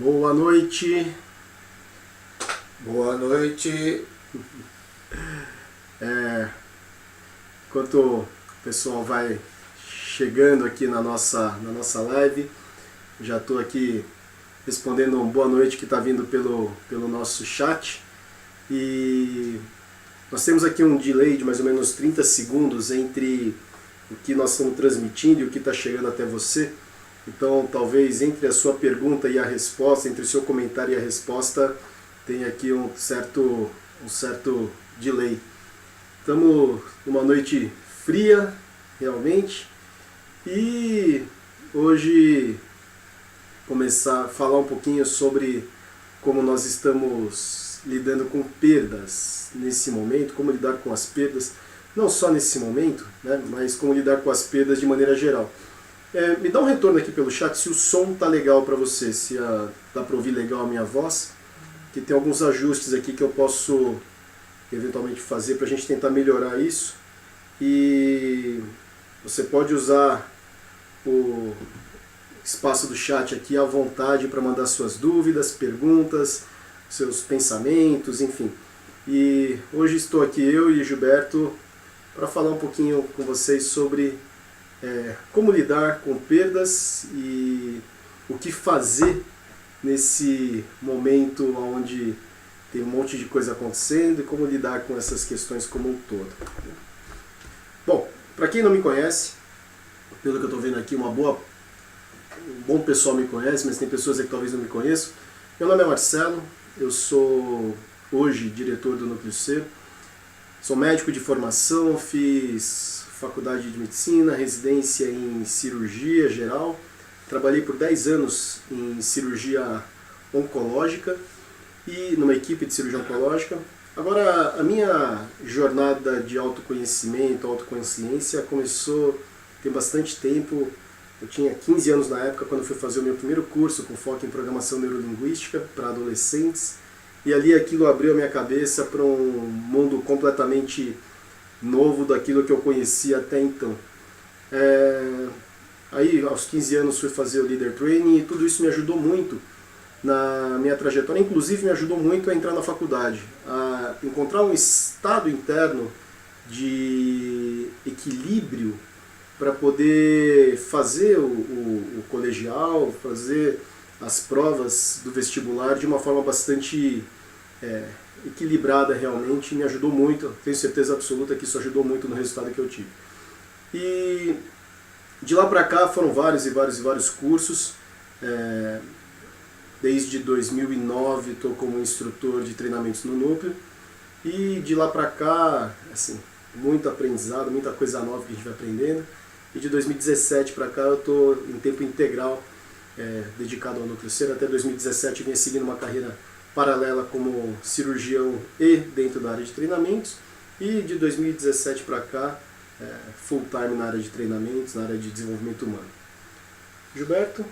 Boa noite. Boa noite. Enquanto o pessoal vai chegando aqui na nossa live, já estou aqui respondendo um boa noite que está vindo pelo nosso chat. E nós temos aqui um delay de mais ou menos 30 segundos entre o que nós estamos transmitindo e o que está chegando até você. Então, talvez entre a sua pergunta e a resposta, entre o seu comentário e a resposta, tenha aqui um certo delay. Estamos numa noite fria, realmente, e hoje começar a falar um pouquinho sobre como nós estamos lidando com perdas nesse momento, como lidar com as perdas, não só nesse momento, né, mas como lidar com as perdas de maneira geral. Me dá um retorno aqui pelo chat se o som tá legal para você, se dá para ouvir legal a minha voz, que tem alguns ajustes aqui que eu posso eventualmente fazer para a gente tentar melhorar isso. E você pode usar o espaço do chat aqui à vontade para mandar suas dúvidas, perguntas, seus pensamentos, enfim. E hoje estou aqui eu e Gilberto para falar um pouquinho com vocês sobre como lidar com perdas e o que fazer nesse momento onde tem um monte de coisa acontecendo e como lidar com essas questões como um todo. Bom, para quem não me conhece, pelo que eu estou vendo aqui, um bom pessoal me conhece, mas tem pessoas aí que talvez não me conheçam. Meu nome é Marcelo, eu sou hoje diretor do Núcleo C, sou médico de formação, fiz faculdade de medicina, residência em cirurgia geral, trabalhei por 10 anos em cirurgia oncológica e numa equipe de cirurgia oncológica. Agora, a minha jornada de autoconhecimento, autoconsciência começou tem bastante tempo. Eu tinha 15 anos na época quando fui fazer o meu primeiro curso com foco em programação neurolinguística para adolescentes, e ali aquilo abriu a minha cabeça para um mundo completamente novo daquilo que eu conhecia até então. Aí, aos 15 anos, fui fazer o Leader Training e tudo isso me ajudou muito na minha trajetória. Inclusive, me ajudou muito a entrar na faculdade, a encontrar um estado interno de equilíbrio para poder fazer o colegial, fazer as provas do vestibular de uma forma bastante equilibrada realmente. Me ajudou muito, tenho certeza absoluta que isso ajudou muito no resultado que eu tive. E de lá para cá foram vários cursos. Desde 2009 estou como instrutor de treinamentos no Núcleo, e de lá para cá, assim, muito aprendizado, muita coisa nova que a gente vai aprendendo. E de 2017 para cá eu estou em tempo integral dedicado ao Núcleo C. Até 2017 vinha seguindo uma carreira paralela como cirurgião e dentro da área de treinamentos, e de 2017 para cá full time na área de treinamentos, na área de desenvolvimento humano. Gilberto?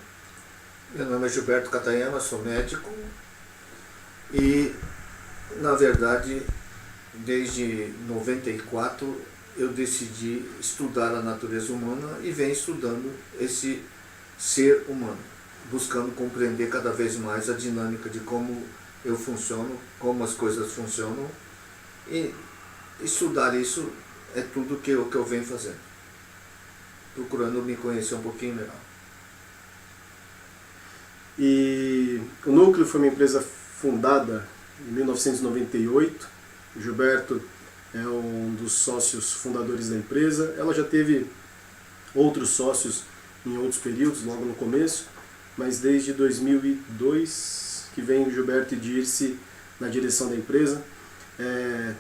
Meu nome é Gilberto Catayama, sou médico e, na verdade, desde 94 eu decidi estudar a natureza humana e venho estudando esse ser humano, buscando compreender cada vez mais a dinâmica de como eu funciono, como as coisas funcionam, e estudar isso é tudo que eu venho fazendo, procurando me conhecer um pouquinho melhor. E o Núcleo foi uma empresa fundada em 1998. O Gilberto é um dos sócios fundadores da empresa. Ela já teve outros sócios em outros períodos, logo no começo, mas desde 2002 que vem o Gilberto e Dirce na direção da empresa.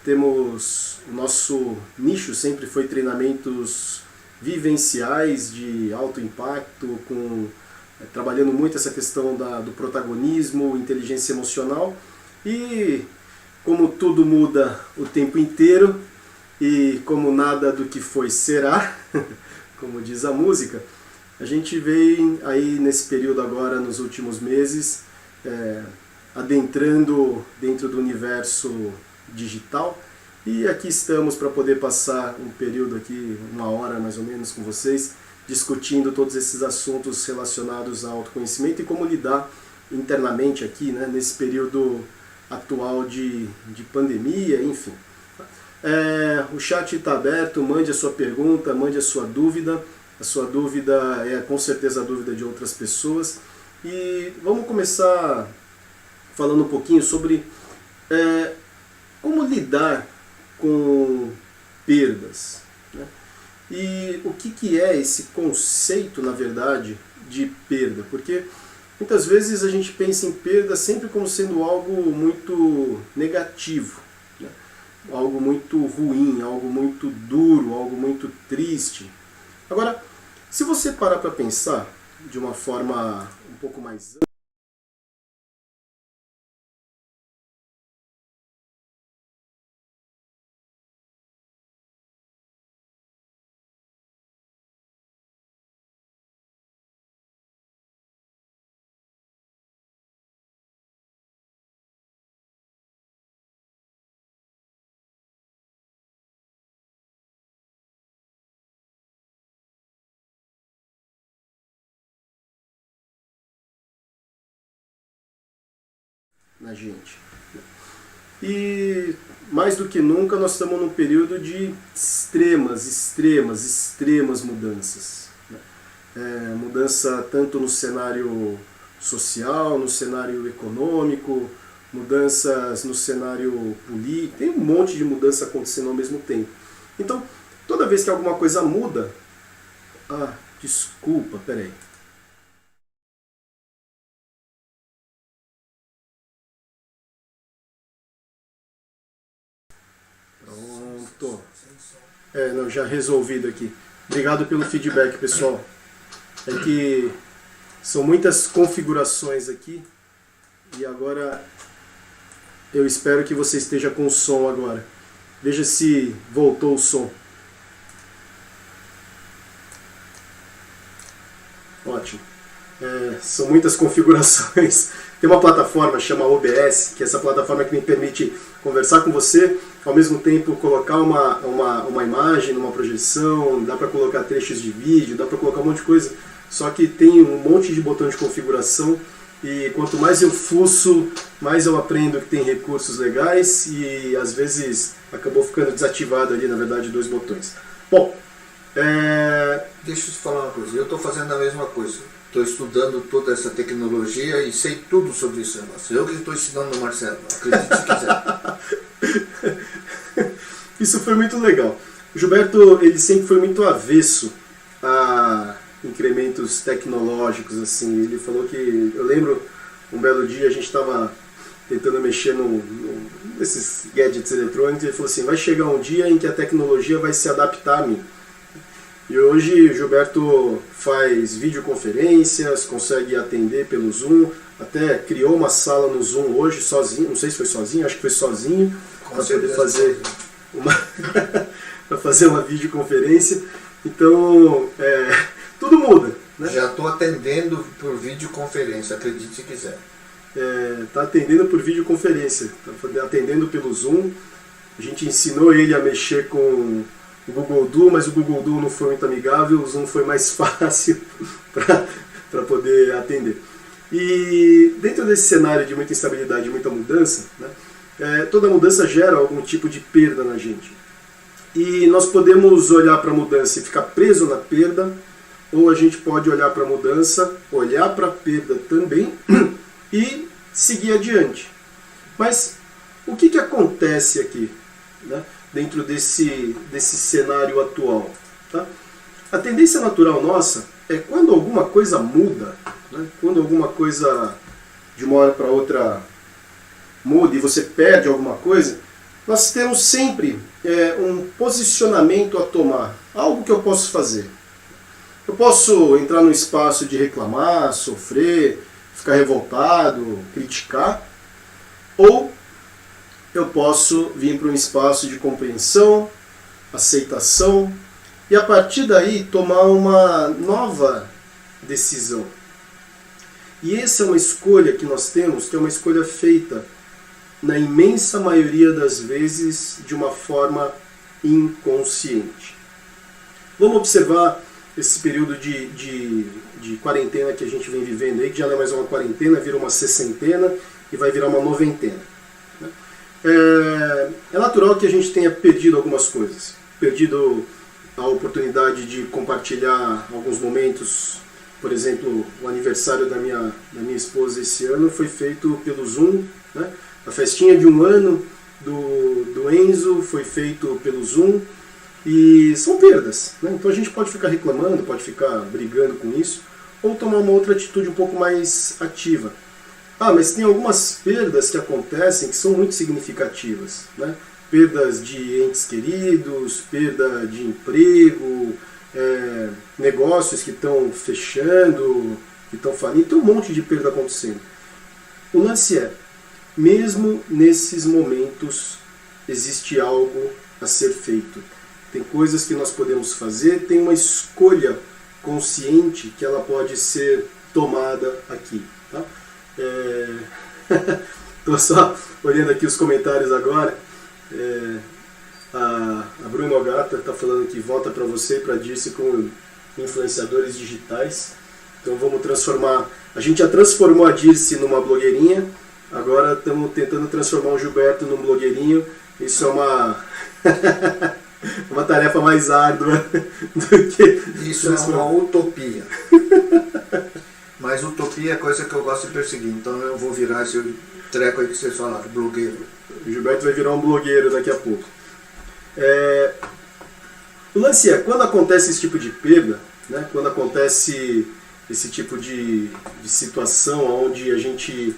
Temos o nosso nicho sempre foi treinamentos vivenciais de alto impacto, trabalhando muito essa questão do protagonismo, inteligência emocional. E como tudo muda o tempo inteiro e como nada do que foi será, como diz a música, a gente vem aí nesse período agora, nos últimos meses, adentrando dentro do universo digital, e aqui estamos para poder passar um período aqui, 1 hora mais ou menos com vocês, discutindo todos esses assuntos relacionados ao autoconhecimento e como lidar internamente aqui, né, nesse período atual de pandemia, enfim. O chat está aberto, mande a sua pergunta, mande a sua dúvida. A sua dúvida é com certeza a dúvida de outras pessoas. E vamos começar falando um pouquinho sobre como lidar com perdas, né? E o que é esse conceito, na verdade, de perda? Porque muitas vezes a gente pensa em perda sempre como sendo algo muito negativo, né? Algo muito ruim, algo muito duro, algo muito triste. Agora, se você parar para pensar de uma forma um pouco mais ampla, na gente. E mais do que nunca nós estamos num período de extremas mudanças, né? Mudança tanto no cenário social, no cenário econômico, mudanças no cenário político, tem um monte de mudança acontecendo ao mesmo tempo. Então, toda vez que alguma coisa muda... desculpa, peraí. Pronto. Não, já resolvido aqui. Obrigado pelo feedback, pessoal. É que são muitas configurações aqui e agora eu espero que você esteja com o som agora. Veja se voltou o som. Ótimo. São muitas configurações. Tem uma plataforma chama OBS, que é essa plataforma que me permite conversar com você, ao mesmo tempo colocar uma imagem, uma projeção, dá para colocar trechos de vídeo, dá para colocar um monte de coisa, só que tem um monte de botão de configuração e quanto mais eu fuço, mais eu aprendo que tem recursos legais e às vezes acabou ficando desativado ali, na verdade, 2 botões. Bom, deixa eu te falar uma coisa, eu estou fazendo a mesma coisa. Estou estudando toda essa tecnologia e sei tudo sobre isso. Eu que estou ensinando o Marcelo, acredite se quiser. Isso foi muito legal. O Gilberto, ele sempre foi muito avesso a incrementos tecnológicos, assim. Ele falou que, eu lembro, um belo dia a gente estava tentando mexer nesses gadgets eletrônicos e ele falou assim, vai chegar um dia em que a tecnologia vai se adaptar a mim. E hoje o Gilberto faz videoconferências, consegue atender pelo Zoom, até criou uma sala no Zoom hoje sozinho, não sei se foi sozinho, acho que foi sozinho, para poder fazer para fazer uma videoconferência. Então, tudo muda, né? Já estou atendendo por videoconferência, acredite se quiser. Está atendendo por videoconferência, está atendendo pelo Zoom. A gente ensinou ele a mexer com o Google Duo, mas o Google Duo não foi muito amigável, o Zoom foi mais fácil para poder atender. E dentro desse cenário de muita instabilidade e muita mudança, né, toda mudança gera algum tipo de perda na gente. E nós podemos olhar para a mudança e ficar preso na perda, ou a gente pode olhar para a mudança, olhar para a perda também e seguir adiante. Mas o que acontece aqui, né, dentro desse cenário atual? Tá? A tendência natural nossa é quando alguma coisa muda, né, quando alguma coisa de uma hora para outra muda e você perde alguma coisa, nós temos sempre um posicionamento a tomar, algo que eu posso fazer. Eu posso entrar num espaço de reclamar, sofrer, ficar revoltado, criticar, ou eu posso vir para um espaço de compreensão, aceitação, e a partir daí tomar uma nova decisão. E essa é uma escolha que nós temos, que é uma escolha feita, na imensa maioria das vezes, de uma forma inconsciente. Vamos observar esse período de quarentena que a gente vem vivendo aí, que já não é mais uma quarentena, vira uma sessentena e vai virar uma noventena. Né? É natural que a gente tenha perdido algumas coisas. Perdido a oportunidade de compartilhar alguns momentos. Por exemplo, o aniversário da minha esposa esse ano foi feito pelo Zoom. Né? A festinha de 1 ano do Enzo foi feito pelo Zoom. E são perdas. Né? Então a gente pode ficar reclamando, pode ficar brigando com isso, ou tomar uma outra atitude um pouco mais ativa. Mas tem algumas perdas que acontecem que são muito significativas. Né? Perdas de entes queridos, perda de emprego, negócios que estão fechando, que estão falindo, tem um monte de perda acontecendo. O lance é, mesmo nesses momentos, existe algo a ser feito. Tem coisas que nós podemos fazer, tem uma escolha consciente que ela pode ser tomada aqui. Tá? Estou só olhando aqui os comentários agora. A Bruno Ogata está falando que volta para você e para a Dirce como influenciadores digitais. Então vamos transformar. A gente já transformou a Dirce numa blogueirinha, agora estamos tentando transformar o Gilberto num blogueirinho. Isso é uma tarefa mais árdua do que... Isso é uma utopia. Mas utopia é coisa que eu gosto de perseguir. Então eu vou virar esse treco aí que vocês falaram, blogueiro. O Gilberto vai virar um blogueiro daqui a pouco. O lance é, quando acontece esse tipo de perda, né, quando acontece esse tipo de situação onde a gente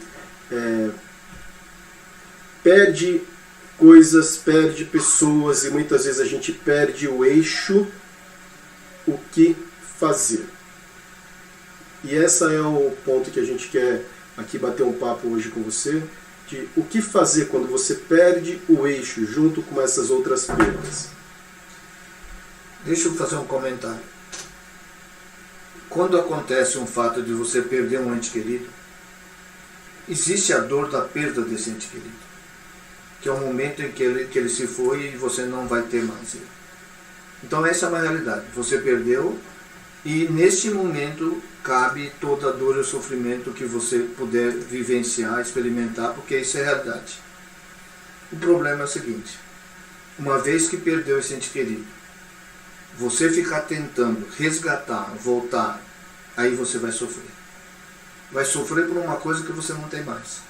perde coisas, perde pessoas e muitas vezes a gente perde o eixo, o que fazer? E esse é o ponto que a gente quer aqui bater um papo hoje com você, de o que fazer quando você perde o eixo junto com essas outras perdas. Deixa eu fazer um comentário. Quando acontece um fato de você perder um ente querido, existe a dor da perda desse ente querido, que é o momento em que ele se foi e você não vai ter mais ele. Então essa é uma realidade. Você perdeu e neste momento cabe toda a dor e o sofrimento que você puder vivenciar, experimentar, porque isso é a realidade. O problema é o seguinte: uma vez que perdeu esse ente querido, você ficar tentando resgatar, voltar, aí você vai sofrer. Vai sofrer por uma coisa que você não tem mais.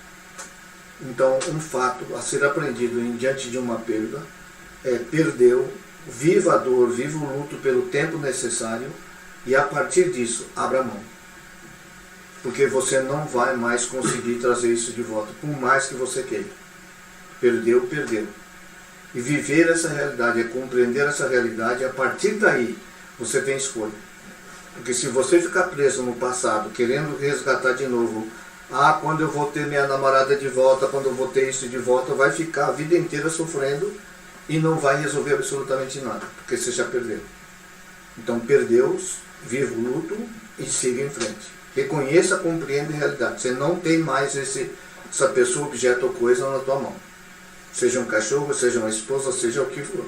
Então, um fato a ser aprendido diante de uma perda é: perdeu, viva a dor, viva o luto pelo tempo necessário e a partir disso, abra mão. Porque você não vai mais conseguir trazer isso de volta, por mais que você queira. Perdeu, perdeu. E viver essa realidade, compreender essa realidade, a partir daí você tem escolha. Porque se você ficar preso no passado, querendo resgatar de novo, quando eu vou ter minha namorada de volta, quando eu vou ter isso de volta, vai ficar a vida inteira sofrendo e não vai resolver absolutamente nada, porque você já perdeu. Então perdeu, viva o luto e siga em frente. Reconheça, compreenda a realidade. Você não tem mais essa pessoa, objeto ou coisa na tua mão. Seja um cachorro, seja uma esposa, seja o que for.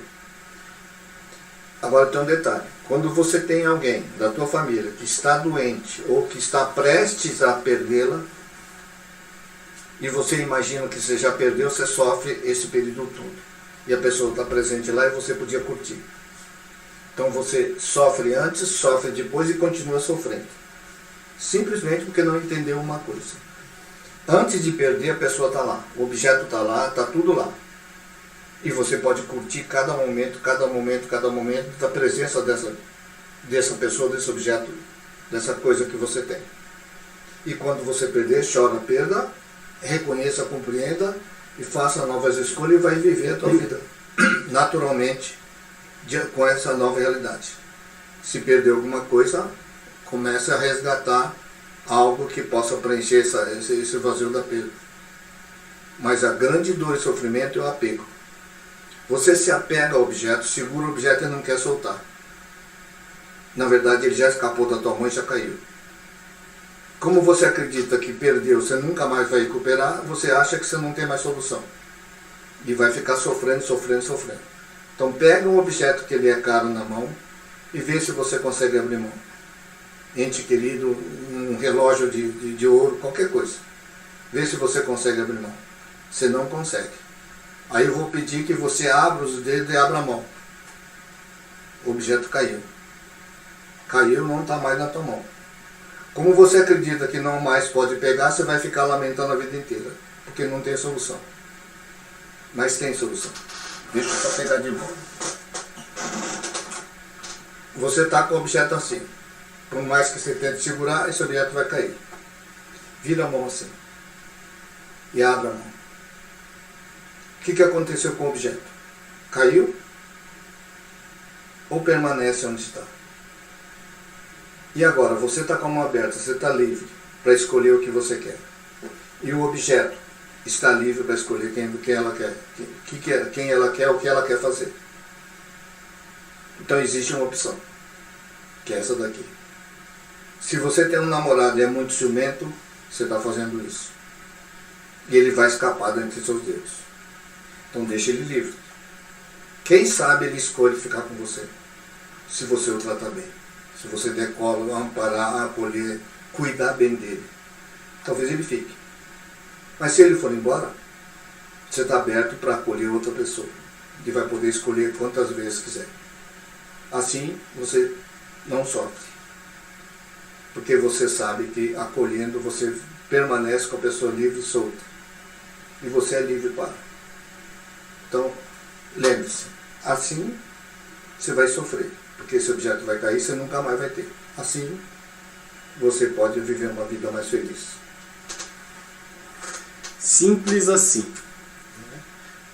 Agora tem um detalhe. Quando você tem alguém da tua família que está doente ou que está prestes a perdê-la, e você imagina que você já perdeu, você sofre esse período todo. E a pessoa está presente lá e você podia curtir. Então você sofre antes, sofre depois e continua sofrendo. Simplesmente porque não entendeu uma coisa. Antes de perder, a pessoa está lá, o objeto está lá, está tudo lá. E você pode curtir cada momento da presença dessa pessoa, desse objeto, dessa coisa que você tem. E quando você perder, chora a perda, reconheça, compreenda e faça novas escolhas e vai viver a tua vida naturalmente com essa nova realidade. Se perder alguma coisa, comece a resgatar algo que possa preencher esse vazio da perda. Mas a grande dor e sofrimento é o apego. Você se apega ao objeto, segura o objeto e não quer soltar. Na verdade, ele já escapou da tua mão e já caiu. Como você acredita que perdeu, você nunca mais vai recuperar, você acha que você não tem mais solução. E vai ficar sofrendo. Então pega um objeto que ele é caro na mão, e vê se você consegue abrir mão. Ente querido, um relógio de ouro, qualquer coisa. Vê se você consegue abrir mão. Você não consegue. Aí eu vou pedir que você abra os dedos e abra a mão. O objeto caiu. Caiu, não está mais na tua mão. Como você acredita que não mais pode pegar, você vai ficar lamentando a vida inteira. Porque não tem solução. Mas tem solução. Deixa eu só pegar de volta. Você está com o objeto assim. Por mais que você tente segurar, esse objeto vai cair. Vira a mão assim. E abre a mão. O que aconteceu com o objeto? Caiu? Ou permanece onde está? E agora, você está com a mão aberta, você está livre para escolher o que você quer. E o objeto está livre para escolher quem ela quer, quem ela quer, o que ela quer fazer. Então existe uma opção, que é essa daqui. Se você tem um namorado e é muito ciumento, você está fazendo isso. E ele vai escapar dentre seus dedos. Então deixa ele livre. Quem sabe ele escolhe ficar com você, se você o tratar bem. Se você der colo, amparar, acolher, cuidar bem dele. Talvez ele fique. Mas se ele for embora, você está aberto para acolher outra pessoa. E vai poder escolher quantas vezes quiser. Assim você não sofre. Porque você sabe que acolhendo você permanece com a pessoa livre e solta. E você é livre para. Então, lembre-se, assim você vai sofrer. Porque esse objeto vai cair e você nunca mais vai ter. Assim, você pode viver uma vida mais feliz. Simples assim.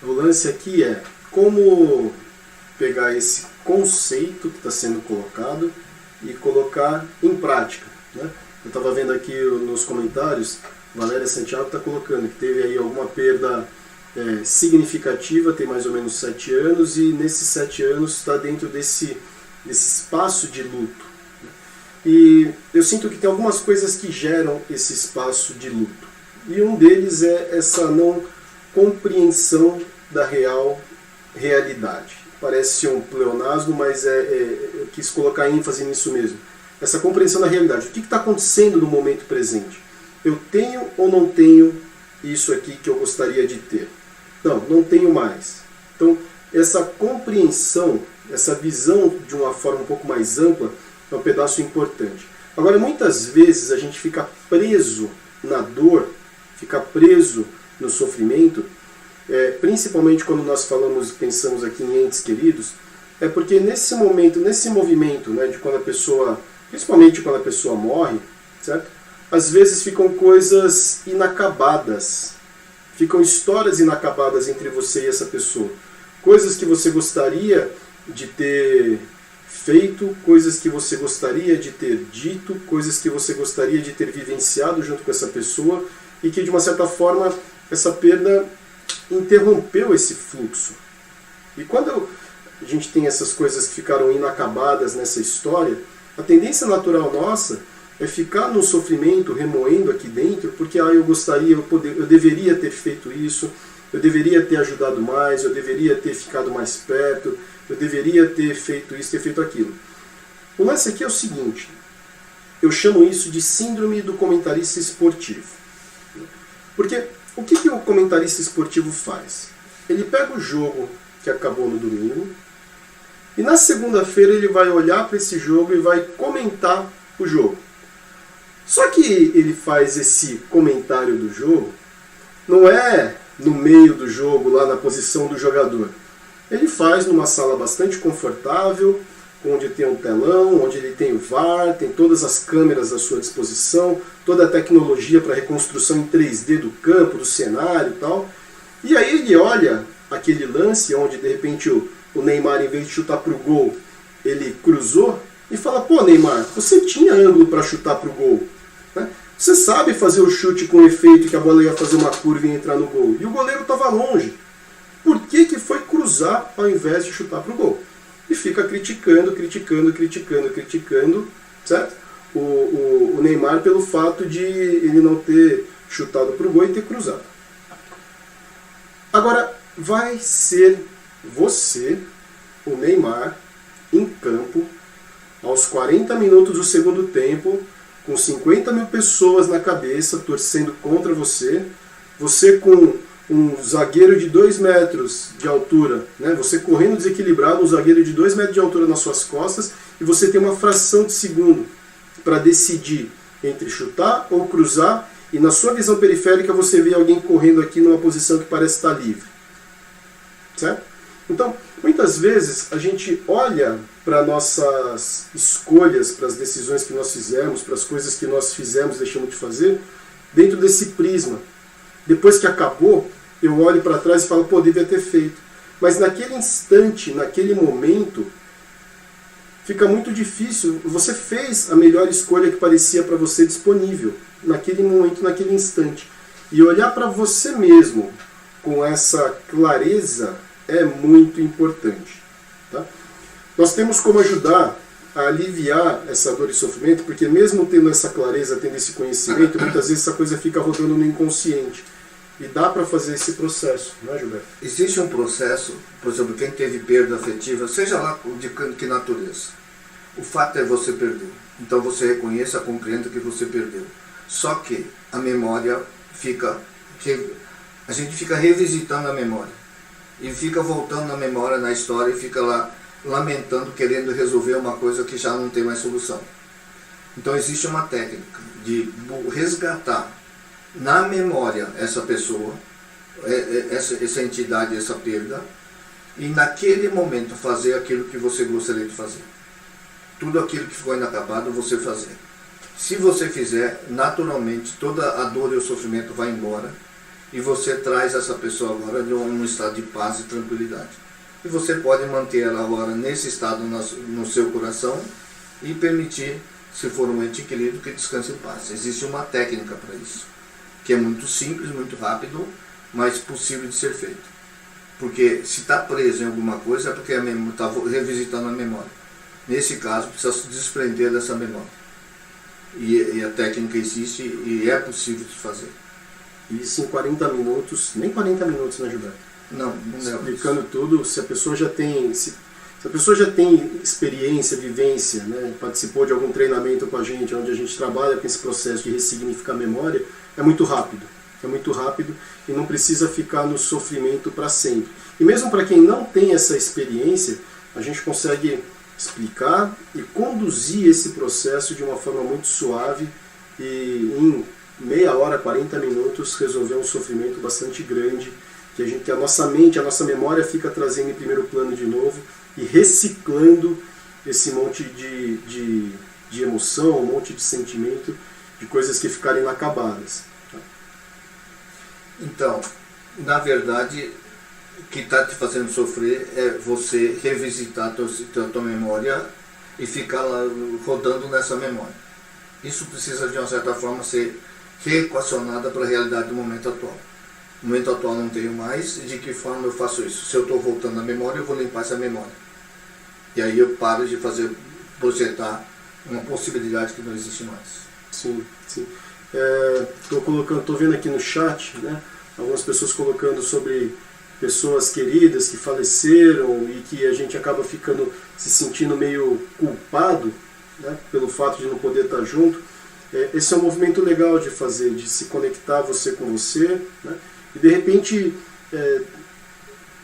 O lance aqui é como pegar esse conceito que está sendo colocado e colocar em prática. Né? Eu estava vendo aqui nos comentários, Valéria Santiago está colocando que teve aí alguma perda significativa, tem mais ou menos 7 anos, e nesses 7 anos está dentro desse espaço de luto. E eu sinto que tem algumas coisas que geram esse espaço de luto. E um deles é essa não compreensão da realidade. Parece um pleonasmo, mas eu quis colocar ênfase nisso mesmo. Essa compreensão da realidade. O que está acontecendo no momento presente? Eu tenho ou não tenho isso aqui que eu gostaria de ter? Não tenho mais. Então, essa compreensão, essa visão de uma forma um pouco mais ampla é um pedaço importante. Agora, muitas vezes a gente fica preso na dor, fica preso no sofrimento, principalmente quando nós pensamos aqui em entes queridos, é porque nesse momento, nesse movimento, né, de quando a pessoa, principalmente quando a pessoa morre, certo? Às vezes ficam coisas inacabadas, ficam histórias inacabadas entre você e essa pessoa. Coisas que você gostaria de ter feito, coisas que você gostaria de ter dito, coisas que você gostaria de ter vivenciado junto com essa pessoa e que de uma certa forma essa perda interrompeu esse fluxo. E quando a gente tem essas coisas que ficaram inacabadas nessa história, a tendência natural nossa é ficar no sofrimento, remoendo aqui dentro, porque eu gostaria, eu deveria ter feito isso, eu deveria ter ajudado mais, eu deveria ter ficado mais perto, eu deveria ter feito isso, ter feito aquilo. O lance aqui é o seguinte, eu chamo isso de síndrome do comentarista esportivo. Porque o que o comentarista esportivo faz? Ele pega o jogo que acabou no domingo e na segunda-feira ele vai olhar para esse jogo e vai comentar o jogo. Só que ele faz esse comentário do jogo, não é no meio do jogo, lá na posição do jogador. Ele faz numa sala bastante confortável, onde tem um telão, onde ele tem o VAR, tem todas as câmeras à sua disposição, toda a tecnologia para reconstrução em 3D do campo, do cenário e tal. E aí ele olha aquele lance onde de repente o Neymar, em vez de chutar para o gol, ele cruzou e fala, pô Neymar, você tinha ângulo para chutar para o gol. Né? Você sabe fazer o chute com efeito que a bola ia fazer uma curva e entrar no gol. E o goleiro estava longe. Por que foi cruzar ao invés de chutar para o gol? E fica criticando, certo? O Neymar pelo fato de ele não ter chutado para o gol e ter cruzado. Agora, vai ser você, o Neymar, em campo, aos 40 minutos do segundo tempo, com 50 mil pessoas na cabeça, torcendo contra você, você com um zagueiro de 2 metros de altura, né? Você correndo desequilibrado, um zagueiro de 2 metros de altura nas suas costas, e você tem uma fração de segundo para decidir entre chutar ou cruzar, e na sua visão periférica você vê alguém correndo aqui numa posição que parece estar livre. Certo? Então, muitas vezes a gente olha para nossas escolhas, para as decisões que nós fizemos, para as coisas que nós fizemos e deixamos de fazer, dentro desse prisma. Depois que acabou, eu olho para trás e falo, pô, devia ter feito. Mas naquele instante, naquele momento, fica muito difícil. Você fez a melhor escolha que parecia para você disponível, naquele momento, naquele instante. E olhar para você mesmo com essa clareza é muito importante. Tá? Nós temos como ajudar a aliviar essa dor e sofrimento, porque mesmo tendo essa clareza, tendo esse conhecimento, muitas vezes essa coisa fica rodando no inconsciente. E dá para fazer esse processo, não é, Gilberto? Existe um processo, por exemplo, quem teve perda afetiva, seja lá de que natureza, o fato é você perder. Então você reconheça, compreenda que você perdeu. Só que a memória fica... A gente fica revisitando a memória. E fica voltando na memória, na história, e fica lá lamentando, querendo resolver uma coisa que já não tem mais solução. Então existe uma técnica de resgatar na memória essa pessoa, essa entidade, essa perda, e naquele momento fazer aquilo que você gostaria de fazer. Tudo aquilo que ficou inacabado, você fazer. Se você fizer, naturalmente toda a dor e o sofrimento vai embora, e você traz essa pessoa agora de um estado de paz e tranquilidade. E você pode manter ela agora nesse estado no seu coração e permitir, se for um ente querido, que descanse em paz. Existe uma técnica para isso, que é muito simples, muito rápido, mas possível de ser feito. Porque se está preso em alguma coisa é porque está revisitando a memória. Nesse caso, precisa se desprender dessa memória. E a técnica existe e é possível de fazer. Isso em 40 minutos, nem 40 minutos, né, Gilberto? Não explicando tudo, se a pessoa já tem experiência, vivência, né, participou de algum treinamento com a gente, onde a gente trabalha com esse processo de ressignificar a memória, é muito rápido e não precisa ficar no sofrimento para sempre. E mesmo para quem não tem essa experiência, a gente consegue explicar e conduzir esse processo de uma forma muito suave e em meia hora, 40 minutos, resolver um sofrimento bastante grande, que a nossa mente, a nossa memória fica trazendo em primeiro plano de novo e reciclando esse monte de emoção, um monte de sentimento, de coisas que ficaram inacabadas. Então, na verdade, o que está te fazendo sofrer é você revisitar a tua memória e ficar lá rodando nessa memória. Isso precisa, de uma certa forma, ser reequacionada para a realidade do momento atual. No momento atual não tenho mais, de que forma eu faço isso? Se eu estou voltando na memória, eu vou limpar essa memória. E aí eu paro de projetar uma possibilidade que não existe mais. Sim, sim. Estou vendo aqui no chat, né, algumas pessoas colocando sobre pessoas queridas que faleceram e que a gente acaba se sentindo meio culpado, né, pelo fato de não poder estar junto. Esse é um movimento legal de fazer, de se conectar você com você, né, e de repente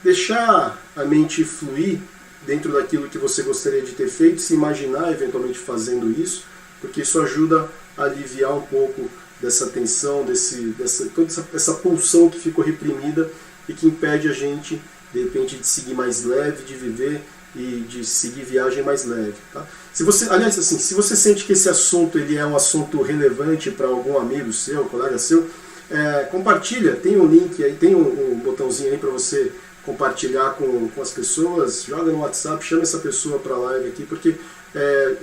deixar a mente fluir dentro daquilo que você gostaria de ter feito, se imaginar eventualmente fazendo isso, porque isso ajuda a aliviar um pouco dessa tensão, toda essa pulsão que ficou reprimida e que impede a gente, de repente, de seguir mais leve, de viver e de seguir viagem mais leve. Tá? Se você sente que esse assunto ele é um assunto relevante para algum amigo seu, colega seu, compartilha, tem um link aí, tem um botãozinho aí para você compartilhar com as pessoas, joga no WhatsApp, chama essa pessoa para a live aqui, porque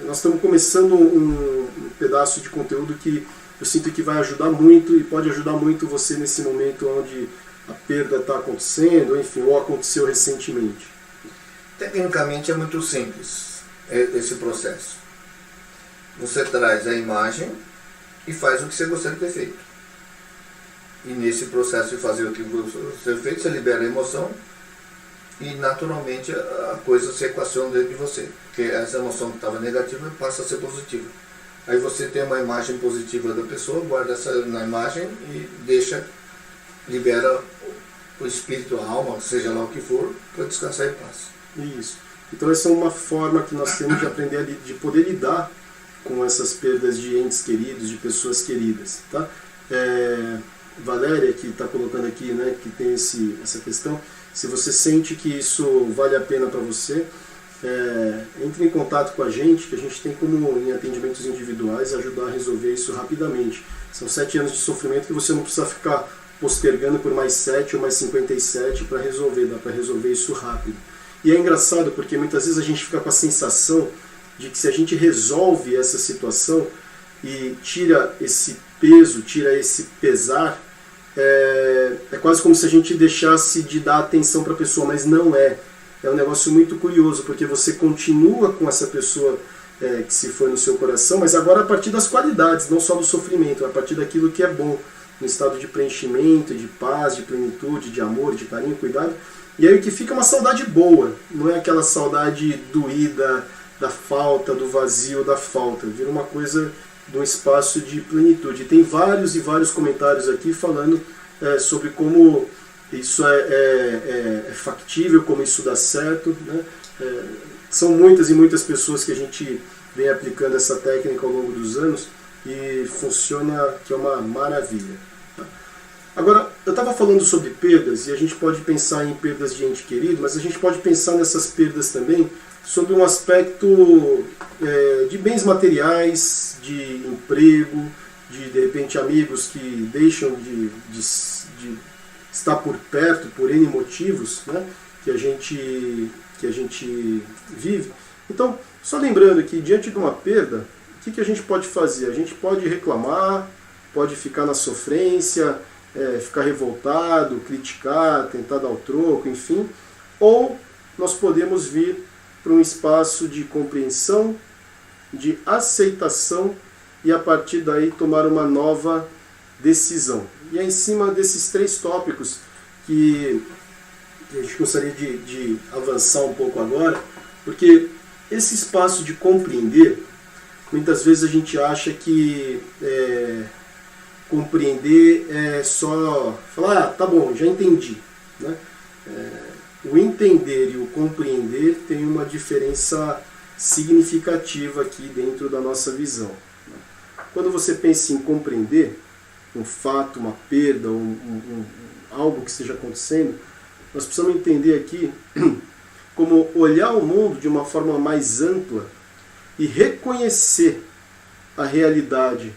nós estamos começando um pedaço de conteúdo que eu sinto que vai ajudar muito e pode ajudar muito você nesse momento onde a perda está acontecendo, enfim, ou aconteceu recentemente. Tecnicamente é muito simples esse processo. Você traz a imagem e faz o que você gostaria de ter feito. E nesse processo de fazer o que você fez, você libera a emoção e naturalmente a coisa se equaciona dentro de você, porque essa emoção que estava negativa passa a ser positiva. Aí você tem uma imagem positiva da pessoa, guarda essa na imagem e libera o espírito, a alma, seja lá o que for, para descansar em paz. Isso. Então essa é uma forma que nós temos de aprender, de poder lidar com essas perdas de entes queridos, de pessoas queridas. Tá? Valéria, que está colocando aqui, né, que tem essa questão, se você sente que isso vale a pena para você, entre em contato com a gente, que a gente tem como, em atendimentos individuais, ajudar a resolver isso rapidamente. São 7 anos de sofrimento que você não precisa ficar postergando por mais 7 ou mais 57 para resolver, dá para resolver isso rápido. E é engraçado porque muitas vezes a gente fica com a sensação de que se a gente resolve essa situação e tira esse peso, tira esse pesar, é quase como se a gente deixasse de dar atenção para a pessoa, mas não é. É um negócio muito curioso, porque você continua com essa pessoa que se foi no seu coração, mas agora a partir das qualidades, não só do sofrimento, a partir daquilo que é bom, no estado de preenchimento, de paz, de plenitude, de amor, de carinho, cuidado. E aí o que fica é uma saudade boa, não é aquela saudade doída, da falta, do vazio, da falta. Vira uma coisa de um espaço de plenitude. E tem vários e vários comentários aqui falando sobre como isso é factível, como isso dá certo. Né? São muitas e muitas pessoas que a gente vem aplicando essa técnica ao longo dos anos e funciona, que é uma maravilha. Tá? Agora, eu estava falando sobre perdas, e a gente pode pensar em perdas de ente querido, mas a gente pode pensar nessas perdas também sobre um aspecto de bens materiais, de emprego, de repente amigos que deixam de estar por perto por N motivos, né, que a gente vive. Então, só lembrando que diante de uma perda, o que a gente pode fazer? A gente pode reclamar, pode ficar na sofrência, ficar revoltado, criticar, tentar dar o troco, enfim, ou nós podemos vir para um espaço de compreensão, de aceitação e a partir daí tomar uma nova decisão. E é em cima desses 3 tópicos que a gente gostaria de avançar um pouco agora, porque esse espaço de compreender, muitas vezes a gente acha que compreender é só falar, tá bom, já entendi. Né? O entender e o compreender tem uma diferença significativa aqui dentro da nossa visão. Quando você pensa em compreender um fato, uma perda, algo que esteja acontecendo, nós precisamos entender aqui como olhar o mundo de uma forma mais ampla e reconhecer a realidade.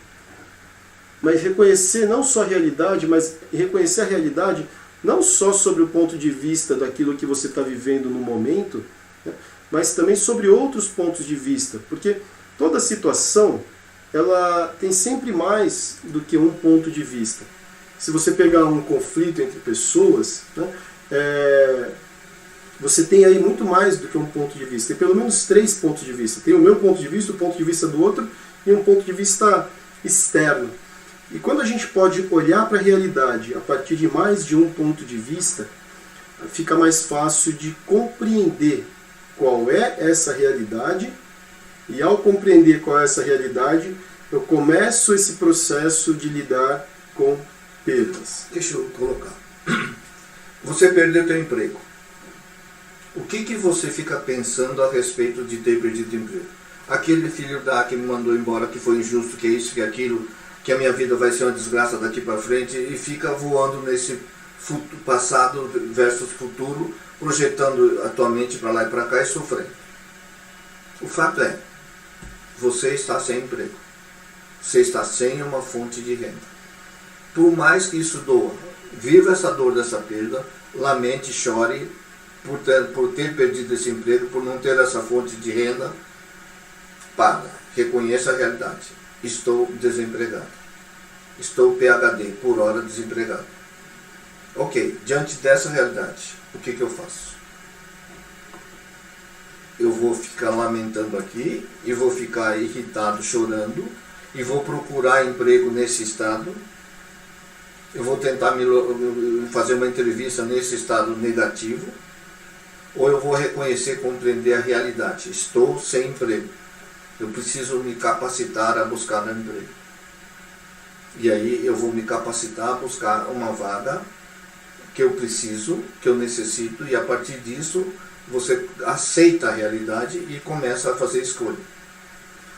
Mas reconhecer não só a realidade, mas reconhecer a realidade não só sobre o ponto de vista daquilo que você está vivendo no momento, né, mas também sobre outros pontos de vista. Porque toda situação, ela tem sempre mais do que um ponto de vista. Se você pegar um conflito entre pessoas, né, você tem aí muito mais do que um ponto de vista. Tem pelo menos 3 pontos de vista. Tem o meu ponto de vista, o ponto de vista do outro e um ponto de vista externo. E quando a gente pode olhar para a realidade a partir de mais de um ponto de vista, fica mais fácil de compreender qual é essa realidade, e ao compreender qual é essa realidade, eu começo esse processo de lidar com perdas. Deixa eu colocar. Você perdeu seu emprego. O que você fica pensando a respeito de ter perdido o emprego? Aquele filho que me mandou embora, que foi injusto, que é isso, que é aquilo, que a minha vida vai ser uma desgraça daqui para frente, e fica voando nesse passado versus futuro, projetando a tua mente para lá e para cá e sofrendo. O fato é, você está sem emprego. Você está sem uma fonte de renda. Por mais que isso doa, viva essa dor dessa perda, lamente, chore por ter perdido esse emprego, por não ter essa fonte de renda. Para, reconheça a realidade. Estou desempregado. Estou PhD, por hora desempregado. Ok, diante dessa realidade, o que eu faço? Eu vou ficar lamentando aqui, e vou ficar irritado, chorando, e vou procurar emprego nesse estado. Eu vou tentar fazer uma entrevista nesse estado negativo, ou eu vou reconhecer, compreender a realidade. Estou sem emprego. Eu preciso me capacitar a buscar um emprego. E aí eu vou me capacitar a buscar uma vaga que eu preciso, que eu necessito, e a partir disso você aceita a realidade e começa a fazer escolha.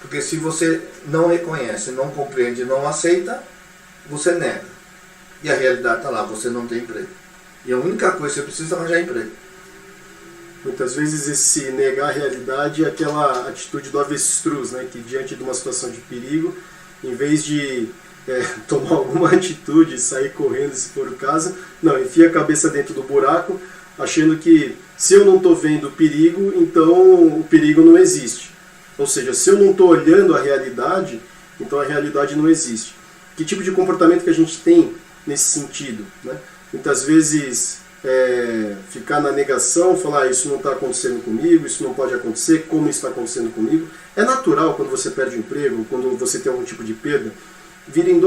Porque se você não reconhece, não compreende, não aceita, você nega. E a realidade está lá, você não tem emprego. E a única coisa que você precisa é arranjar emprego. Muitas vezes esse negar a realidade é aquela atitude do avestruz, né? Que diante de uma situação de perigo, em vez de tomar alguma atitude, sair correndo se for o caso, não, enfia a cabeça dentro do buraco, achando que se eu não estou vendo o perigo, então o perigo não existe. Ou seja, se eu não estou olhando a realidade, então a realidade não existe. Que tipo de comportamento que a gente tem nesse sentido, né? Muitas vezes ficar na negação, falar isso não está acontecendo comigo, isso não pode acontecer, como está acontecendo comigo. É natural quando você perde o emprego, quando você tem algum tipo de perda, virem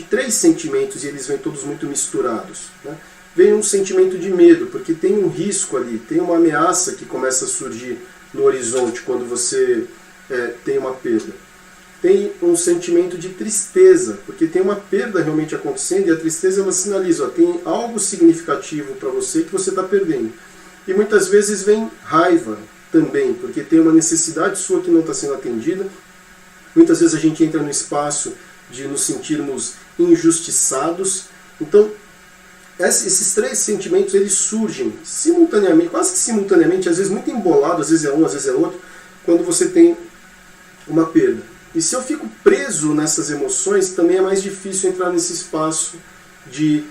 três sentimentos e eles vêm todos muito misturados, né? Vem um sentimento de medo, porque tem um risco ali, tem uma ameaça que começa a surgir no horizonte quando você tem uma perda. Tem um sentimento de tristeza, porque tem uma perda realmente acontecendo e a tristeza ela sinaliza, tem algo significativo para você que você está perdendo. E muitas vezes vem raiva também, porque tem uma necessidade sua que não está sendo atendida. Muitas vezes a gente entra no espaço de nos sentirmos injustiçados. Então, esses três sentimentos eles surgem simultaneamente, quase que simultaneamente, às vezes muito embolado, às vezes é um, às vezes é outro, quando você tem uma perda. E se eu fico preso nessas emoções, também é mais difícil entrar nesse espaço de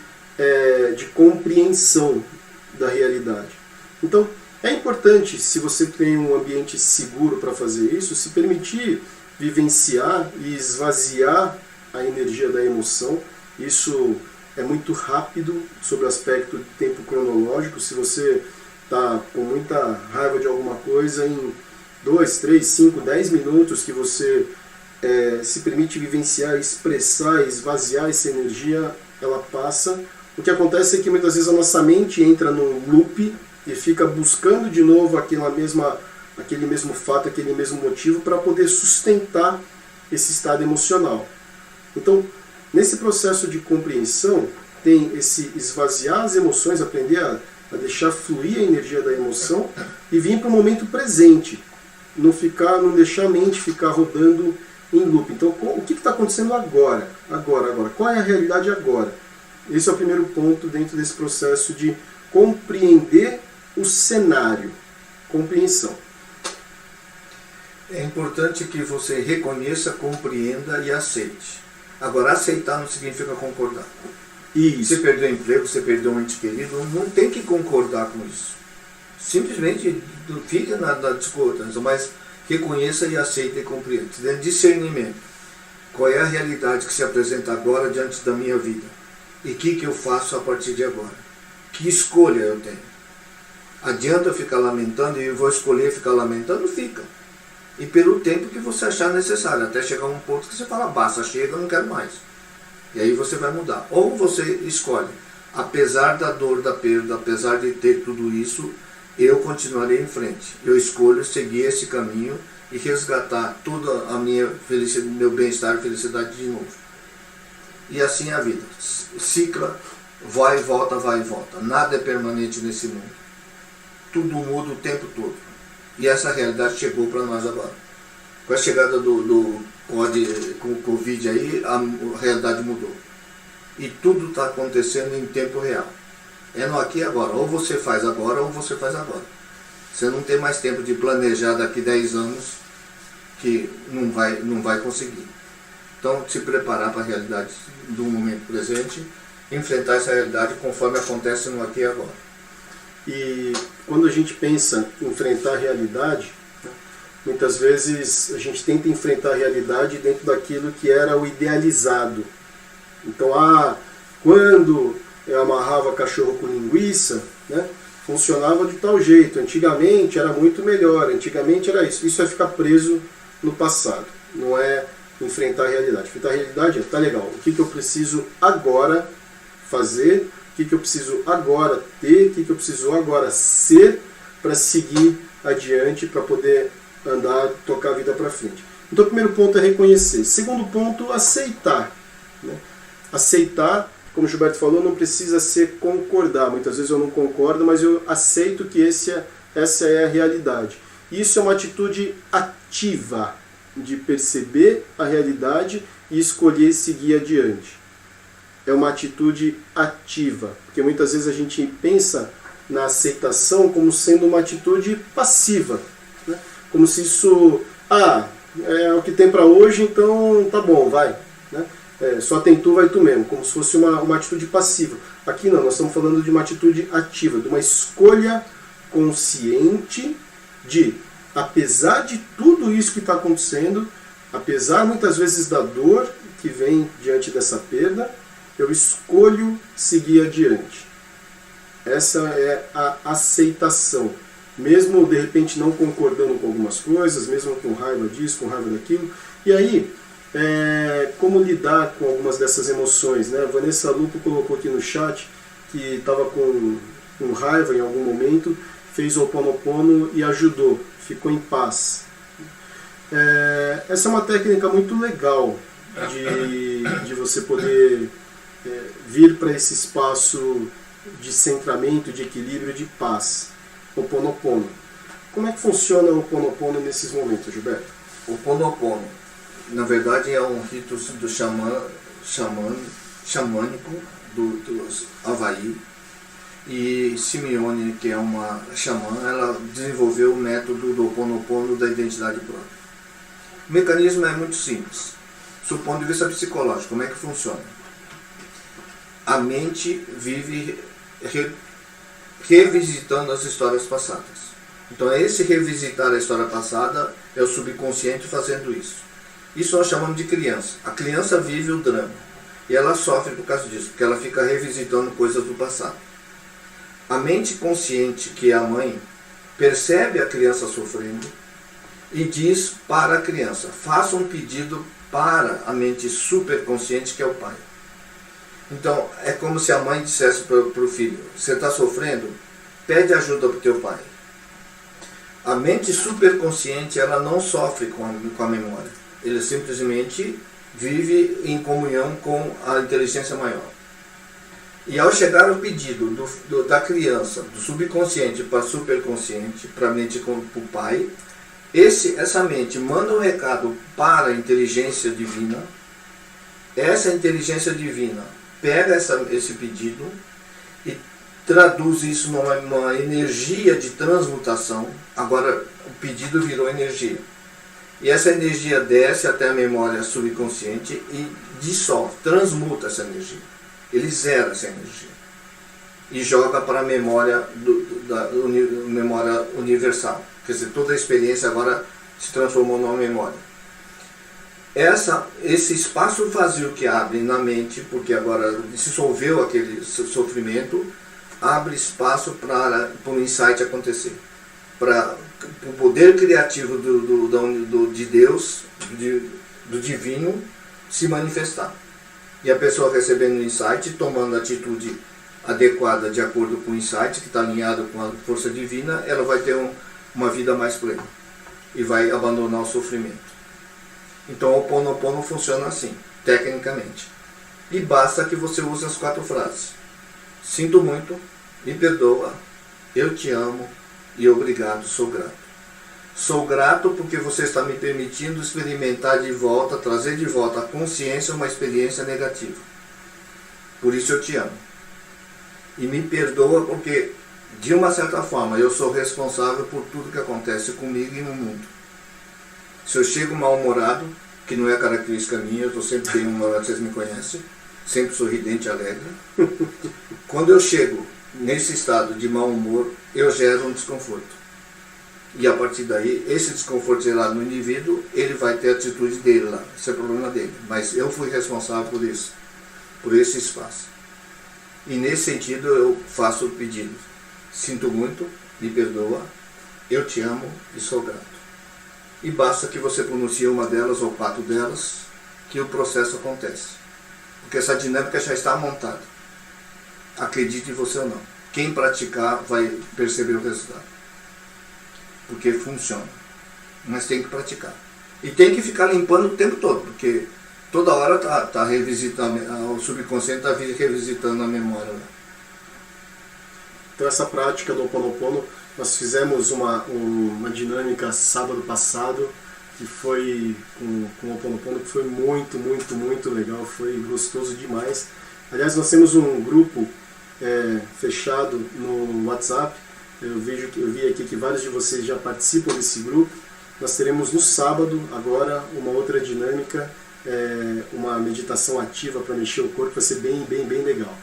compreensão da realidade. Então, é importante, se você tem um ambiente seguro para fazer isso, se permitir vivenciar e esvaziar a energia da emoção. Isso é muito rápido sobre o aspecto de tempo cronológico. Se você está com muita raiva de alguma coisa, em 2, 3, 5, 10 minutos que você se permite vivenciar, expressar, esvaziar essa energia, ela passa. O que acontece é que muitas vezes a nossa mente entra num loop e fica buscando de novo aquele mesmo fato, aquele mesmo motivo para poder sustentar esse estado emocional. Então, nesse processo de compreensão, tem esse esvaziar as emoções, aprender a deixar fluir a energia da emoção e vir para o momento presente. Não deixar a mente ficar rodando em loop. Então, o que está acontecendo agora? Agora. Qual é a realidade agora? Esse é o primeiro ponto dentro desse processo de compreender o cenário. Compreensão. É importante que você reconheça, compreenda e aceite. Agora, aceitar não significa concordar. Isso. Você perdeu o emprego, você perdeu um ente querido, não tem que concordar com isso. Simplesmente fica na discordância, mas reconheça e aceite e compreenda. Tendo discernimento. Qual é a realidade que se apresenta agora diante da minha vida? E o que eu faço a partir de agora? Que escolha eu tenho? Adianta eu ficar lamentando e eu vou escolher ficar lamentando? Fica. E pelo tempo que você achar necessário, até chegar a um ponto que você fala, basta, chega, eu não quero mais. E aí você vai mudar. Ou você escolhe, apesar da dor, da perda, apesar de ter tudo isso, eu continuarei em frente. Eu escolho seguir esse caminho e resgatar toda a minha felicidade, meu bem-estar e felicidade de novo. E assim é a vida. Cicla, vai e volta, vai e volta. Nada é permanente nesse mundo. Tudo muda o tempo todo. E essa realidade chegou para nós agora. Com a chegada do Covid aí, a realidade mudou. E tudo está acontecendo em tempo real. É no aqui e agora. Ou você faz agora, ou você faz agora. Você não tem mais tempo de planejar daqui 10 anos, que não vai conseguir. Então, se preparar para a realidade do momento presente, enfrentar essa realidade conforme acontece no aqui e agora. E quando a gente pensa em enfrentar a realidade, muitas vezes a gente tenta enfrentar a realidade dentro daquilo que era o idealizado. Então, quando eu amarrava cachorro com linguiça, né, funcionava de tal jeito. Antigamente era muito melhor, antigamente era isso. Isso é ficar preso no passado, não é enfrentar a realidade. Enfrentar a realidade tá legal, o que eu preciso agora fazer, o que eu preciso agora ter, o que eu preciso agora ser, para seguir adiante, para poder andar, tocar a vida para frente. Então o primeiro ponto é reconhecer. Segundo ponto, aceitar. Né? Aceitar, como o Gilberto falou, não precisa ser concordar. Muitas vezes eu não concordo, mas eu aceito que essa é a realidade. Isso é uma atitude ativa, de perceber a realidade e escolher seguir adiante. É uma atitude ativa, porque muitas vezes a gente pensa na aceitação como sendo uma atitude passiva, né? Como se isso, é o que tem para hoje, então tá bom, vai, né? Só tem tu, vai tu mesmo, como se fosse uma atitude passiva. Aqui não, nós estamos falando de uma atitude ativa, de uma escolha consciente de, apesar de tudo isso que está acontecendo, apesar muitas vezes da dor que vem diante dessa perda, eu escolho seguir adiante. Essa é a aceitação. Mesmo de repente não concordando com algumas coisas, mesmo com raiva disso, com raiva daquilo. E aí, como lidar com algumas dessas emoções, né? A Vanessa Lupo colocou aqui no chat que estava com raiva em algum momento, fez o Ho'oponopono e ajudou, ficou em paz. Essa é uma técnica muito legal de você poder vir para esse espaço de centramento, de equilíbrio, de paz. Ho'oponopono. Como é que funciona o Ho'oponopono nesses momentos, Gilberto? O Ho'oponopono, na verdade, é um rito do xamânico do Havaí. E Simeone, que é uma xamã, ela desenvolveu o método do Ho'oponopono da identidade própria. O mecanismo é muito simples. Do ponto de vista psicológico, como é que funciona? A mente vive revisitando as histórias passadas. Então esse revisitar a história passada é o subconsciente fazendo isso. Isso nós chamamos de criança. A criança vive o drama. E ela sofre por causa disso, porque ela fica revisitando coisas do passado. A mente consciente, que é a mãe, percebe a criança sofrendo e diz para a criança, faça um pedido para a mente superconsciente, que é o pai. Então, é como se a mãe dissesse para o filho, você está sofrendo? Pede ajuda para o teu pai. A mente superconsciente, ela não sofre com a memória. Ele simplesmente vive em comunhão com a inteligência maior. E ao chegar o pedido da criança, do subconsciente para o superconsciente, para a mente para o pai, essa mente manda um recado para a inteligência divina. Essa inteligência divina pega esse pedido e traduz isso numa energia de transmutação. Agora o pedido virou energia. E essa energia desce até a memória subconsciente e dissolve, transmuta essa energia. Ele zera essa energia e joga para a memória, memória universal. Quer dizer, toda a experiência agora se transformou numa memória. Esse espaço vazio que abre na mente, porque agora dissolveu aquele sofrimento, abre espaço para um insight acontecer. Para o poder criativo de Deus, do divino, se manifestar. E a pessoa recebendo o insight, tomando a atitude adequada de acordo com o insight, que está alinhado com a força divina, ela vai ter uma vida mais plena e vai abandonar o sofrimento. Então o Ho'oponopono funciona assim, tecnicamente. E basta que você use as 4 frases. Sinto muito, me perdoa, eu te amo e obrigado, sou grato. Sou grato porque você está me permitindo experimentar de volta, trazer de volta à consciência uma experiência negativa. Por isso eu te amo. E me perdoa porque, de uma certa forma, eu sou responsável por tudo que acontece comigo e no mundo. Se eu chego mal-humorado, que não é característica minha, eu estou sempre bem humorado, vocês me conhecem, sempre sorridente e alegre. Quando eu chego nesse estado de mau humor, eu gero um desconforto. E a partir daí, esse desconforto gerado no indivíduo, ele vai ter a atitude dele lá, esse é o problema dele. Mas eu fui responsável por isso, por esse espaço. E nesse sentido eu faço o pedido. Sinto muito, me perdoa, eu te amo e sou grato. E basta que você pronuncie uma delas ou 4 delas, que o processo acontece. Porque essa dinâmica já está montada. Acredite em você ou não. Quem praticar vai perceber o resultado. porque funciona. Mas tem que praticar. E tem que ficar limpando o tempo todo, porque toda hora tá revisitando, o subconsciente está revisitando a memória. Então essa prática do Ho Oponopono, nós fizemos uma dinâmica sábado passado, que foi com o Ho Oponopono, que foi muito, muito, muito legal, foi gostoso demais. Aliás, nós temos um grupo fechado no WhatsApp, eu vi aqui que vários de vocês já participam desse grupo. Nós teremos no sábado, agora, uma outra dinâmica, uma meditação ativa para mexer o corpo, vai ser bem, bem, bem legal.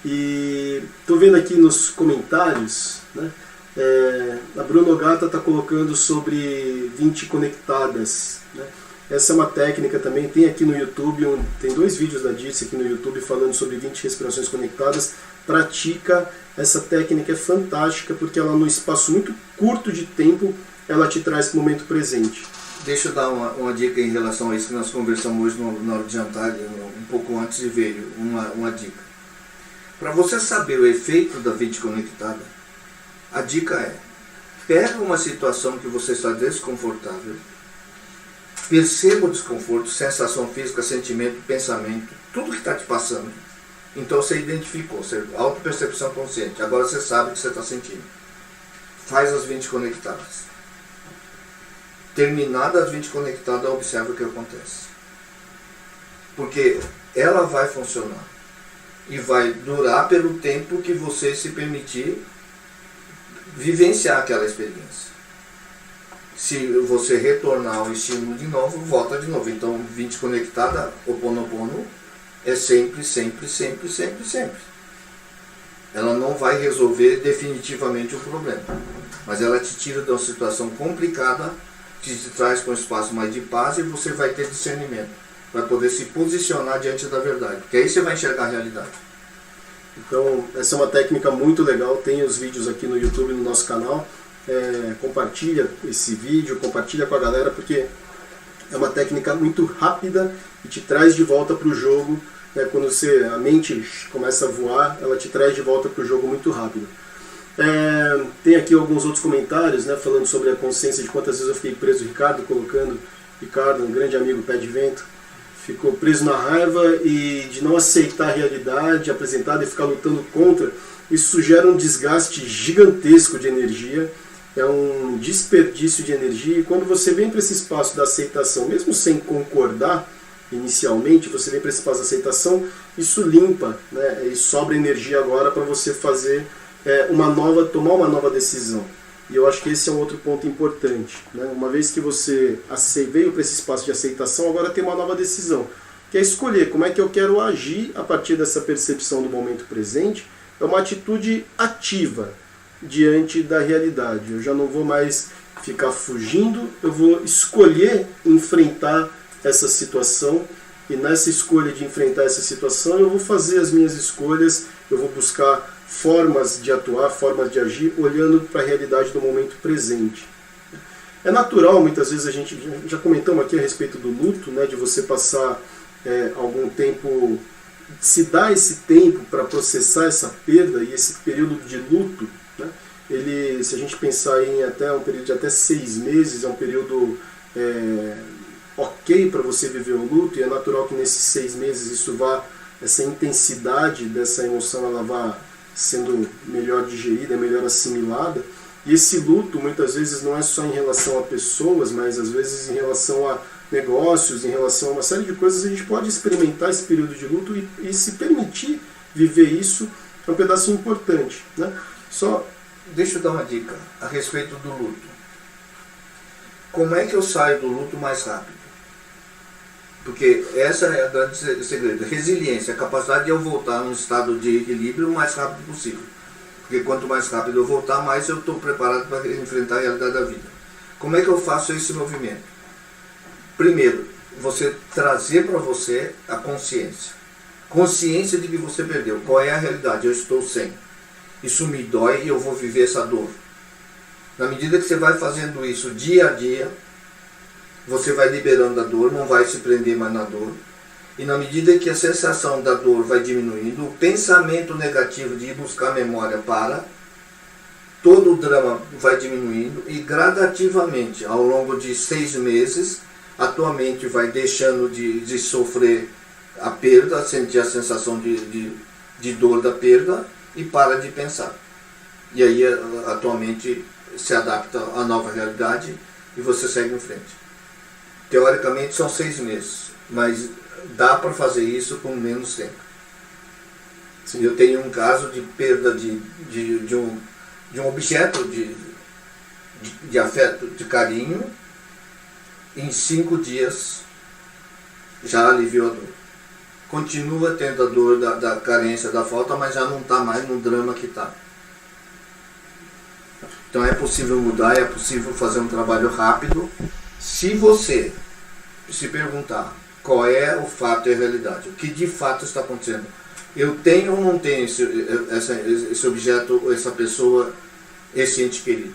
E estou vendo aqui nos comentários, né, a Bruno Ogata está colocando sobre 20 conectadas, né? Essa é uma técnica também, tem aqui no YouTube, tem 2 vídeos da Dirce aqui no YouTube falando sobre 20 respirações conectadas. Pratica, essa técnica é fantástica porque ela, no espaço muito curto de tempo, ela te traz para o momento presente. Deixa eu dar uma dica em relação a isso que nós conversamos hoje na hora de jantar, um pouco antes de ver uma dica. Para você saber o efeito da 20 conectada, a dica é: pega uma situação que você está desconfortável, perceba o desconforto, sensação física, sentimento, pensamento, tudo que está te passando. Então você identificou, autopercepção consciente, agora você sabe o que você está sentindo. Faz as 20 conectadas. Terminadas as 20 conectadas, observa o que acontece. Porque ela vai funcionar e vai durar pelo tempo que você se permitir vivenciar aquela experiência. Se você retornar ao estímulo de novo, volta de novo. Então, 20 conectada, Ho Oponopono, é sempre, sempre, sempre, sempre, sempre. Ela não vai resolver definitivamente o problema, mas ela te tira de uma situação complicada, que te traz para um espaço mais de paz, e você vai ter discernimento, vai poder se posicionar diante da verdade, porque aí você vai enxergar a realidade. Então, essa é uma técnica muito legal, tem os vídeos aqui no YouTube, no nosso canal. Compartilha esse vídeo, compartilha com a galera, porque é uma técnica muito rápida e te traz de volta para o jogo, né? Quando a mente começa a voar, ela te traz de volta para o jogo muito rápido. Tem aqui alguns outros comentários, né, falando sobre a consciência de quantas vezes eu fiquei preso. Ricardo, um grande amigo, pé de vento, ficou preso na raiva e de não aceitar a realidade apresentada e ficar lutando contra. Isso gera um desgaste gigantesco de energia, é um desperdício de energia, e quando você vem para esse espaço da aceitação, mesmo sem concordar inicialmente, você vem para esse espaço da aceitação, isso limpa, né, e sobra energia agora para você fazer tomar uma nova decisão. E eu acho que esse é um outro ponto importante, né? Uma vez que você veio para esse espaço de aceitação, agora tem uma nova decisão, que é escolher como é que eu quero agir a partir dessa percepção do momento presente. É uma atitude ativa diante da realidade. Eu já não vou mais ficar fugindo, eu vou escolher enfrentar essa situação, e nessa escolha de enfrentar essa situação eu vou fazer as minhas escolhas, eu vou buscar formas de atuar, formas de agir, olhando para a realidade do momento presente. É natural, muitas vezes a gente, já comentamos aqui a respeito do luto, né, de você passar algum tempo, se dar esse tempo para processar essa perda, e esse período de luto, né, se a gente pensar em um período de até 6 meses, é um período ok para você viver o luto, e é natural que nesses 6 meses essa intensidade dessa emoção ela vá sendo melhor digerida, melhor assimilada. E esse luto muitas vezes não é só em relação a pessoas, mas às vezes em relação a negócios, em relação a uma série de coisas. A gente pode experimentar esse período de luto e se permitir viver isso, é um pedaço importante, né? Só deixa eu dar uma dica a respeito do luto. Como é que eu saio do luto mais rápido? Porque essa é a grande segredo. Resiliência, a capacidade de eu voltar num estado de equilíbrio o mais rápido possível. Porque quanto mais rápido eu voltar, mais eu estou preparado para enfrentar a realidade da vida. Como é que eu faço esse movimento? Primeiro, você trazer para você a consciência. Consciência de que você perdeu. Qual é a realidade? Eu estou sem. Isso me dói e eu vou viver essa dor. Na medida que você vai fazendo isso dia a dia, você vai liberando a dor, não vai se prender mais na dor. E na medida que a sensação da dor vai diminuindo, o pensamento negativo de ir buscar memória para, todo o drama vai diminuindo e gradativamente, ao longo de 6 meses, a tua mente vai deixando de sofrer a perda, sentir a sensação de dor da perda e para de pensar. E aí a tua mente se adapta à nova realidade e você segue em frente. Teoricamente são 6 meses, mas dá para fazer isso com menos tempo. Sim. Eu tenho um caso de perda de um objeto de afeto, de carinho, em 5 dias já aliviou a dor. Continua tendo a dor da carência, da falta, mas já não está mais no drama que está. Então é possível mudar, é possível fazer um trabalho rápido, se você se perguntar qual é o fato e a realidade, o que de fato está acontecendo. Eu tenho ou não tenho esse objeto, essa pessoa, esse ente querido?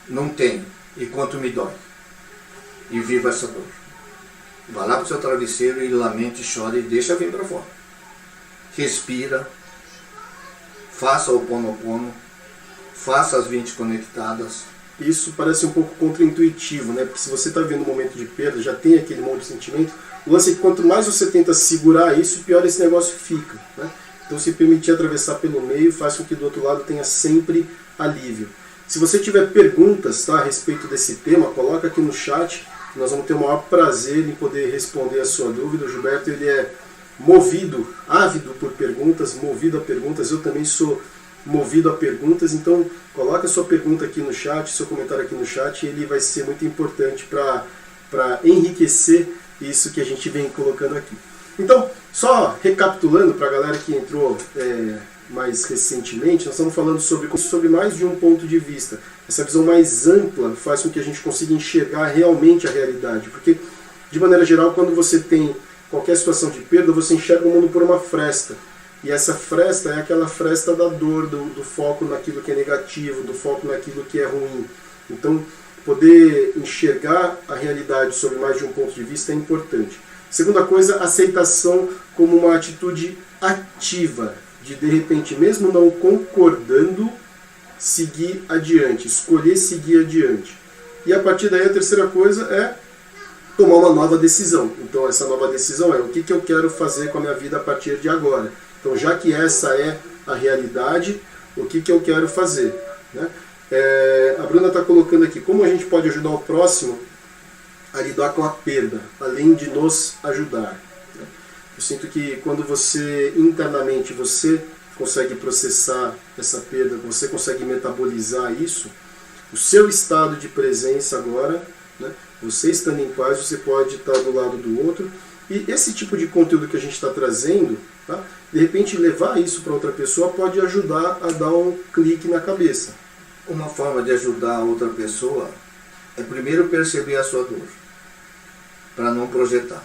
Não tenho. E quanto me dói? E viva essa dor. Vá lá para o seu travesseiro e lamente, chore e deixa vir para fora. Respira. Faça o Ho'oponopono. Faça as 20 conectadas. Isso parece um pouco contraintuitivo, né? Porque se você está vivendo um momento de perda, já tem aquele monte de sentimento, o lance é que quanto mais você tenta segurar isso, pior esse negócio fica, né? Então se permitir atravessar pelo meio faz com que do outro lado tenha sempre alívio. Se você tiver perguntas, tá, a respeito desse tema, coloca aqui no chat, que nós vamos ter o maior prazer em poder responder a sua dúvida. O Gilberto, ele é movido, ávido por perguntas, movido a perguntas. Eu também sou movido a perguntas, então coloca a sua pergunta aqui no chat, seu comentário aqui no chat, e ele vai ser muito importante para enriquecer isso que a gente vem colocando aqui. Então, só recapitulando para a galera que entrou mais recentemente, nós estamos falando sobre mais de um ponto de vista. Essa visão mais ampla faz com que a gente consiga enxergar realmente a realidade, porque, de maneira geral, quando você tem qualquer situação de perda, você enxerga o mundo por uma fresta. E essa fresta é aquela fresta da dor, do foco naquilo que é negativo, do foco naquilo que é ruim. Então, poder enxergar a realidade sobre mais de um ponto de vista é importante. Segunda coisa, aceitação como uma atitude ativa, de repente, mesmo não concordando, seguir adiante, escolher seguir adiante. E a partir daí a terceira coisa é tomar uma nova decisão. Então essa nova decisão é o que eu quero fazer com a minha vida a partir de agora. Então, já que essa é a realidade, o que eu quero fazer? Né? A Bruna está colocando aqui, como a gente pode ajudar o próximo a lidar com a perda, além de nos ajudar. Né? Eu sinto que quando você, internamente, você consegue processar essa perda, você consegue metabolizar isso, o seu estado de presença agora, né? Você estando em paz, você pode estar do lado do outro. E esse tipo de conteúdo que a gente está trazendo, tá? De repente levar isso para outra pessoa pode ajudar a dar um clique na cabeça. Uma forma de ajudar a outra pessoa é primeiro perceber a sua dor, para não projetar.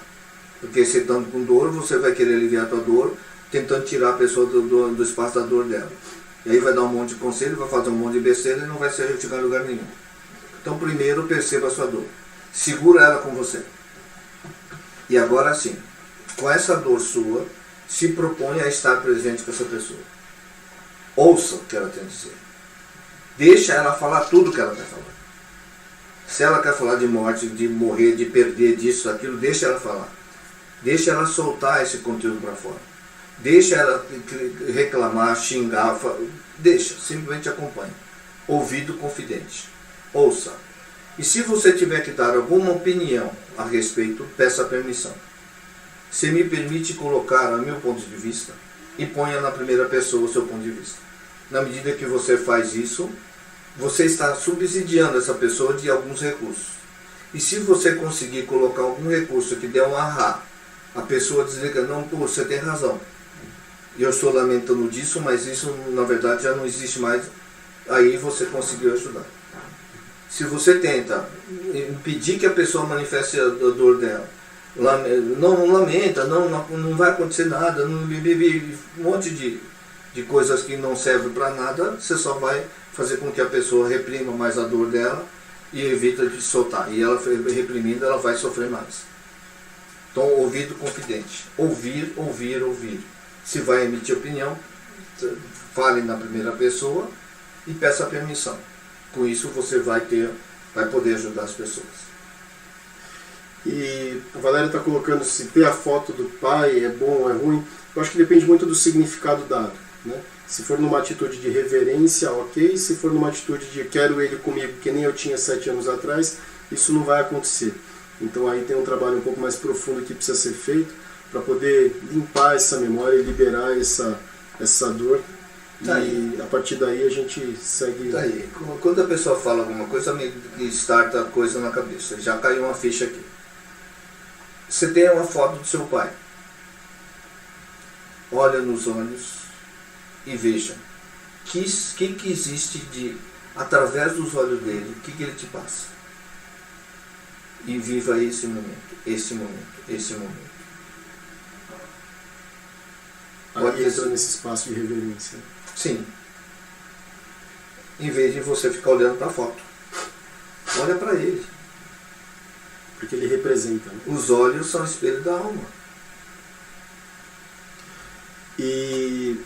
Porque se estando com dor, você vai querer aliviar a tua dor, tentando tirar a pessoa do espaço da dor dela. E aí vai dar um monte de conselho, vai fazer um monte de besteira e não vai ser chegar em lugar nenhum. Então primeiro perceba a sua dor. Segura ela com você. E agora sim, com essa dor sua, se propõe a estar presente com essa pessoa. Ouça o que ela tem a dizer. Deixa ela falar tudo o que ela quer falar. Se ela quer falar de morte, de morrer, de perder, disso, aquilo, deixa ela falar. Deixa ela soltar esse conteúdo para fora. Deixa ela reclamar, xingar, deixa, simplesmente acompanhe. Ouvido confidente. Ouça. E se você tiver que dar alguma opinião a respeito, peça permissão. Se me permite colocar o meu ponto de vista e ponha na primeira pessoa o seu ponto de vista. Na medida que você faz isso, você está subsidiando essa pessoa de alguns recursos. E se você conseguir colocar algum recurso que dê um ahá, a pessoa desliga, não, pô, você tem razão. Eu estou lamentando disso, mas isso na verdade já não existe mais. Aí você conseguiu ajudar. Se você tenta impedir que a pessoa manifeste a dor dela, não lamenta, não vai acontecer nada, não um monte de coisas que não servem para nada, você só vai fazer com que a pessoa reprima mais a dor dela e evita de soltar. E ela reprimindo, ela vai sofrer mais. Então, ouvido confidente. Ouvir, ouvir, ouvir. Se vai emitir opinião, fale na primeira pessoa e peça permissão. Com isso você vai poder ajudar as pessoas. E a Valéria está colocando se ter a foto do pai é bom ou é ruim. Eu acho que depende muito do significado dado, né? Se for numa atitude de reverência, ok. Se for numa atitude de quero ele comigo, que nem eu tinha 7 anos atrás, isso não vai acontecer. Então aí tem um trabalho um pouco mais profundo que precisa ser feito para poder limpar essa memória e liberar essa dor. E a partir daí a gente segue... Daí, quando a pessoa fala alguma coisa, me starta a coisa na cabeça. Já caiu uma ficha aqui. Você tem uma foto do seu pai. Olha nos olhos e veja o que existe através dos olhos dele, o que ele te passa. E viva esse momento, esse momento, esse momento. Aí entra nesse espaço de reverência. Sim. Em vez de você ficar olhando para a foto. Olha para ele. Porque ele representa. Né? Os olhos são o espelho da alma. E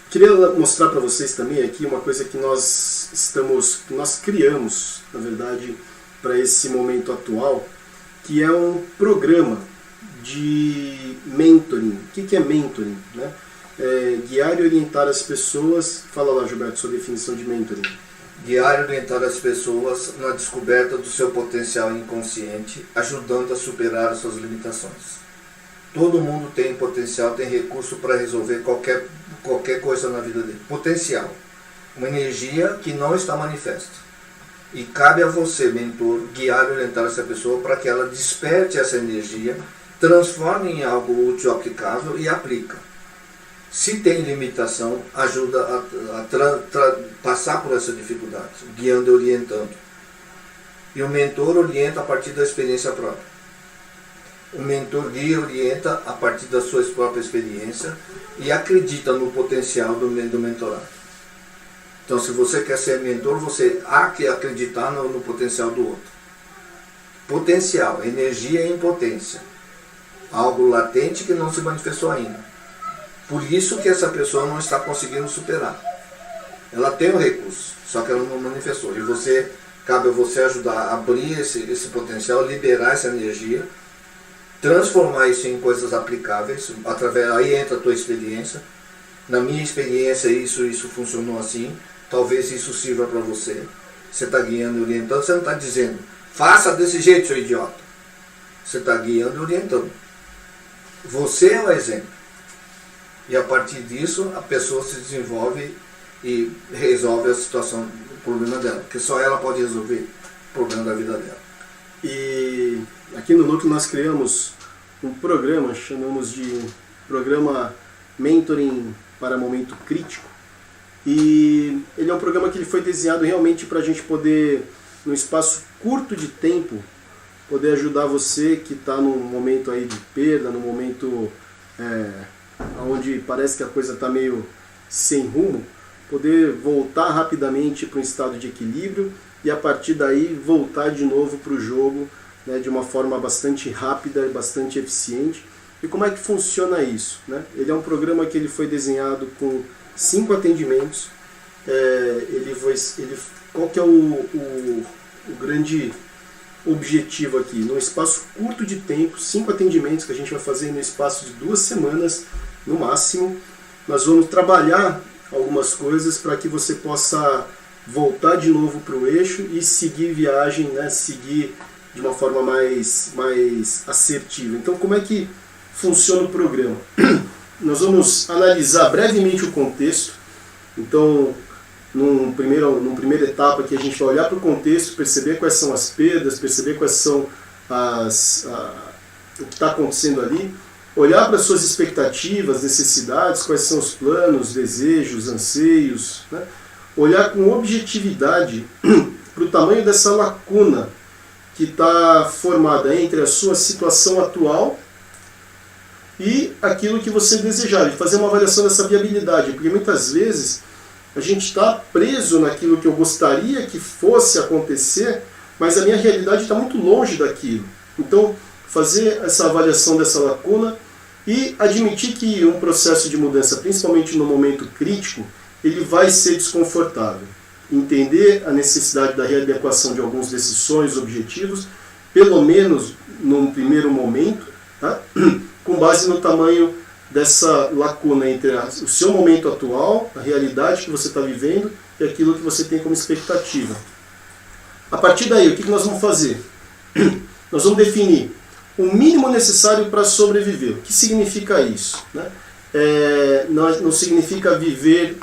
queria mostrar para vocês também aqui uma coisa que nós criamos, na verdade, para esse momento atual, que é um programa de mentoring. O que é mentoring? Né? Guiar e orientar as pessoas. Fala lá, Gilberto, sua definição de mentoring. Guiar e orientar as pessoas na descoberta do seu potencial inconsciente, ajudando a superar as suas limitações. Todo mundo tem potencial, tem recurso para resolver qualquer coisa na vida dele. Potencial. Uma energia que não está manifesta. E cabe a você, mentor, guiar e orientar essa pessoa para que ela desperte essa energia, transforme em algo útil, aplicável e aplica. Se tem limitação, ajuda a passar por essa dificuldade, guiando e orientando. E o mentor orienta a partir da experiência própria. O mentor guia e orienta a partir da sua própria experiência e acredita no potencial do mentorado. Então, se você quer ser mentor, você há que acreditar no potencial do outro. Potencial, energia em potência. Algo latente que não se manifestou ainda. Por isso que essa pessoa não está conseguindo superar. Ela tem o recurso, só que ela não manifestou. E cabe a você ajudar a abrir esse potencial, liberar essa energia, transformar isso em coisas aplicáveis. Aí entra a tua experiência. Na minha experiência, isso funcionou assim. Talvez isso sirva para você. Você está guiando e orientando. Você não está dizendo, faça desse jeito, seu idiota. Você está guiando e orientando. Você é o exemplo. E a partir disso, a pessoa se desenvolve e resolve a situação, o problema dela. Porque só ela pode resolver o problema da vida dela. E aqui no Núcleo nós criamos um programa, chamamos de Programa Mentoring para Momento Crítico. E ele é um programa que ele foi desenhado realmente para a gente poder, num espaço curto de tempo, poder ajudar você que está num momento aí de perda, num momento onde parece que a coisa está meio sem rumo, poder voltar rapidamente para um estado de equilíbrio e a partir daí voltar de novo para o jogo, né, de uma forma bastante rápida e bastante eficiente. E como é que funciona isso? Né? Ele é um programa que ele foi desenhado com 5 atendimentos. Qual que é o grande objetivo aqui? Num espaço curto de tempo, 5 atendimentos que a gente vai fazer no espaço de 2 semanas, no máximo. Nós vamos trabalhar algumas coisas para que você possa voltar de novo para o eixo e seguir viagem, né? Seguir de uma forma mais assertiva. Então, como é que funciona o programa? Nós vamos analisar brevemente o contexto. Então, numa primeira etapa aqui, a gente vai olhar para o contexto, perceber quais são as perdas, perceber quais são o que está acontecendo ali, olhar para as suas expectativas, necessidades, quais são os planos, desejos, anseios, né? Olhar com objetividade para o tamanho dessa lacuna que está formada entre a sua situação atual e aquilo que você desejar, e fazer uma avaliação dessa viabilidade, porque muitas vezes a gente está preso naquilo que eu gostaria que fosse acontecer, mas a minha realidade está muito longe daquilo. Então, fazer essa avaliação dessa lacuna e admitir que um processo de mudança, principalmente no momento crítico, ele vai ser desconfortável. entender a necessidade da readequação de alguns desses sonhos, objetivos, pelo menos num primeiro momento, tá? Com base no tamanho dessa lacuna entre o seu momento atual, a realidade que você está vivendo e aquilo que você tem como expectativa. A partir daí, o que nós vamos fazer? Nós vamos definir o mínimo necessário para sobreviver. O que significa isso? Né? Não significa viver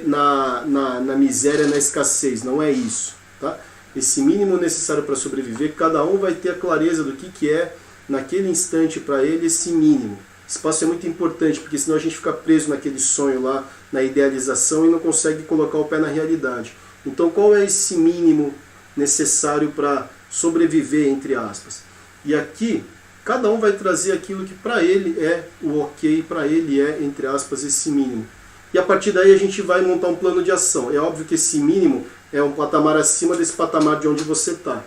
na miséria, na escassez, não é isso. Tá? Esse mínimo necessário para sobreviver, cada um vai ter a clareza do que é, naquele instante para ele, esse mínimo. Espaço é muito importante, porque senão a gente fica preso naquele sonho lá, na idealização, e não consegue colocar o pé na realidade. Então, qual é esse mínimo necessário para sobreviver, entre aspas? E aqui, cada um vai trazer aquilo que para ele é o ok, para ele é, entre aspas, esse mínimo. E a partir daí a gente vai montar um plano de ação. É óbvio que esse mínimo é um patamar acima desse patamar de onde você está.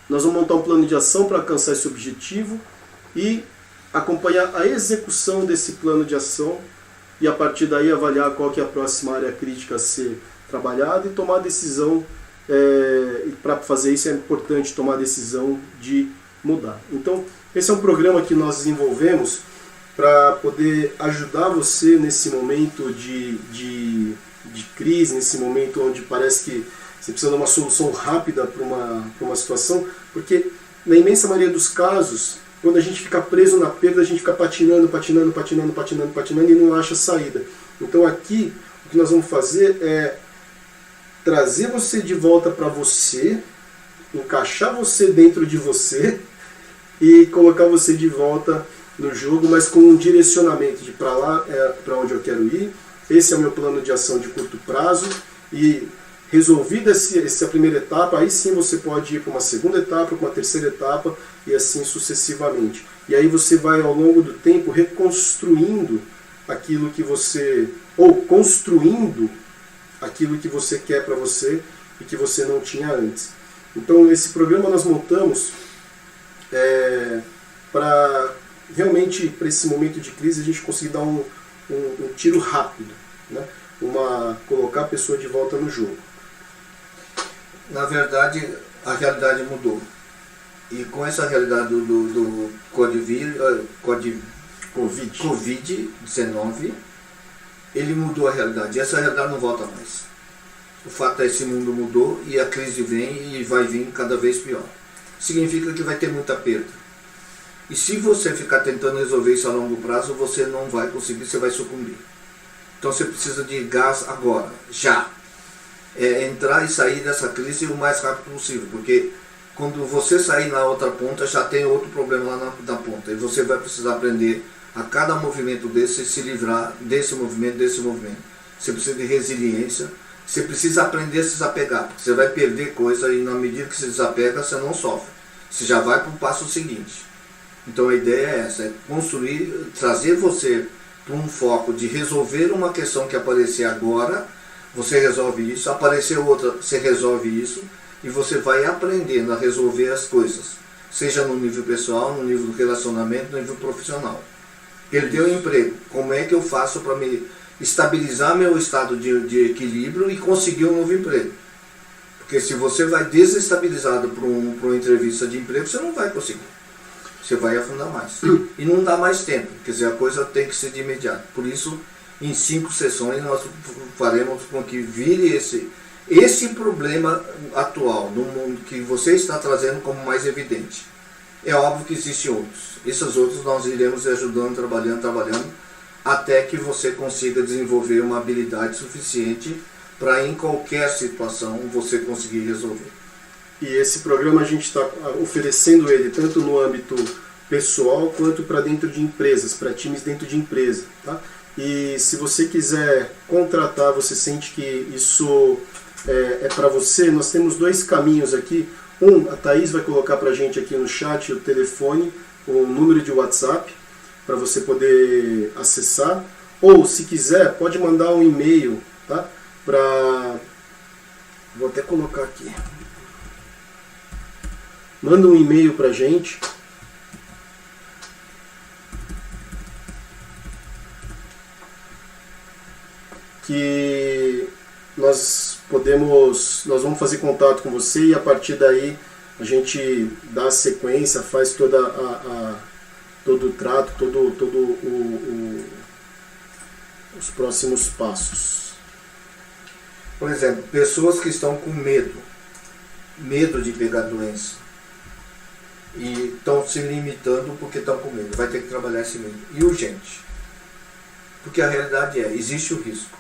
Nós vamos montar um plano de ação para alcançar esse objetivo e acompanhar a execução desse plano de ação e a partir daí avaliar qual que é a próxima área crítica a ser trabalhada e tomar a decisão. E para fazer isso é importante tomar a decisão de mudar. Então, esse é um programa que nós desenvolvemos para poder ajudar você nesse momento de crise, nesse momento onde parece que você precisa de uma solução rápida para uma situação, porque na imensa maioria dos casos, quando a gente fica preso na perda, a gente fica patinando e não acha saída. Então aqui, o que nós vamos fazer é trazer você de volta para você, encaixar você dentro de você e colocar você de volta no jogo, mas com um direcionamento de para lá é para onde eu quero ir. Esse é o meu plano de ação de curto prazo e resolvida essa primeira etapa, aí sim você pode ir para uma segunda etapa, para uma terceira etapa e assim sucessivamente. E aí você vai ao longo do tempo reconstruindo aquilo que você, ou construindo aquilo que você quer para você e que você não tinha antes. Então esse programa nós montamos para realmente, para esse momento de crise, a gente conseguir dar um tiro rápido, né? Colocar a pessoa de volta no jogo. Na verdade, a realidade mudou. E com essa realidade do Covid-19, ele mudou a realidade. E essa realidade não volta mais. O fato é que esse mundo mudou e a crise vem e vai vir cada vez pior. Significa que vai ter muita perda. E se você ficar tentando resolver isso a longo prazo, você não vai conseguir, você vai sucumbir. Então você precisa de gás agora, já. Entrar e sair dessa crise o mais rápido possível, porque quando você sair na outra ponta, já tem outro problema lá na ponta. E você vai precisar aprender a cada movimento desse, se livrar desse movimento. Você precisa de resiliência, você precisa aprender a se desapegar, porque você vai perder coisa e na medida que se desapega, você não sofre. Você já vai para o passo seguinte. Então a ideia é essa, é construir, trazer você para um foco de resolver uma questão que aparecer agora, você resolve isso, aparecer outra, você resolve isso, e você vai aprendendo a resolver as coisas, seja no nível pessoal, no nível do relacionamento, no nível profissional. Perdeu o emprego, como é que eu faço para me estabilizar meu estado de equilíbrio e conseguir um novo emprego? Porque se você vai desestabilizado para uma entrevista de emprego, você não vai conseguir. Você vai afundar mais. E não dá mais tempo, quer dizer, a coisa tem que ser de imediato. Por isso, em 5 sessões, nós faremos com que vire esse problema atual do mundo que você está trazendo como mais evidente. É óbvio que existem outros. Esses outros nós iremos ajudando, trabalhando, até que você consiga desenvolver uma habilidade suficiente para em qualquer situação você conseguir resolver. E esse programa a gente está oferecendo ele tanto no âmbito pessoal quanto para dentro de empresas, para times dentro de empresa. Tá? E se você quiser contratar, você sente que isso é para você, nós temos 2 caminhos aqui. A Thaís vai colocar para a gente aqui no chat o telefone, o número de WhatsApp, para você poder acessar. Ou, se quiser, pode mandar um e-mail, tá? Vou até colocar aqui. Manda um e-mail para a gente. Que nós vamos fazer contato com você e a partir daí a gente dá a sequência, faz todo o trato, os próximos passos. Por exemplo, pessoas que estão com medo de pegar doença e estão se limitando porque estão com medo, vai ter que trabalhar esse medo. E urgente. Porque a realidade existe o risco.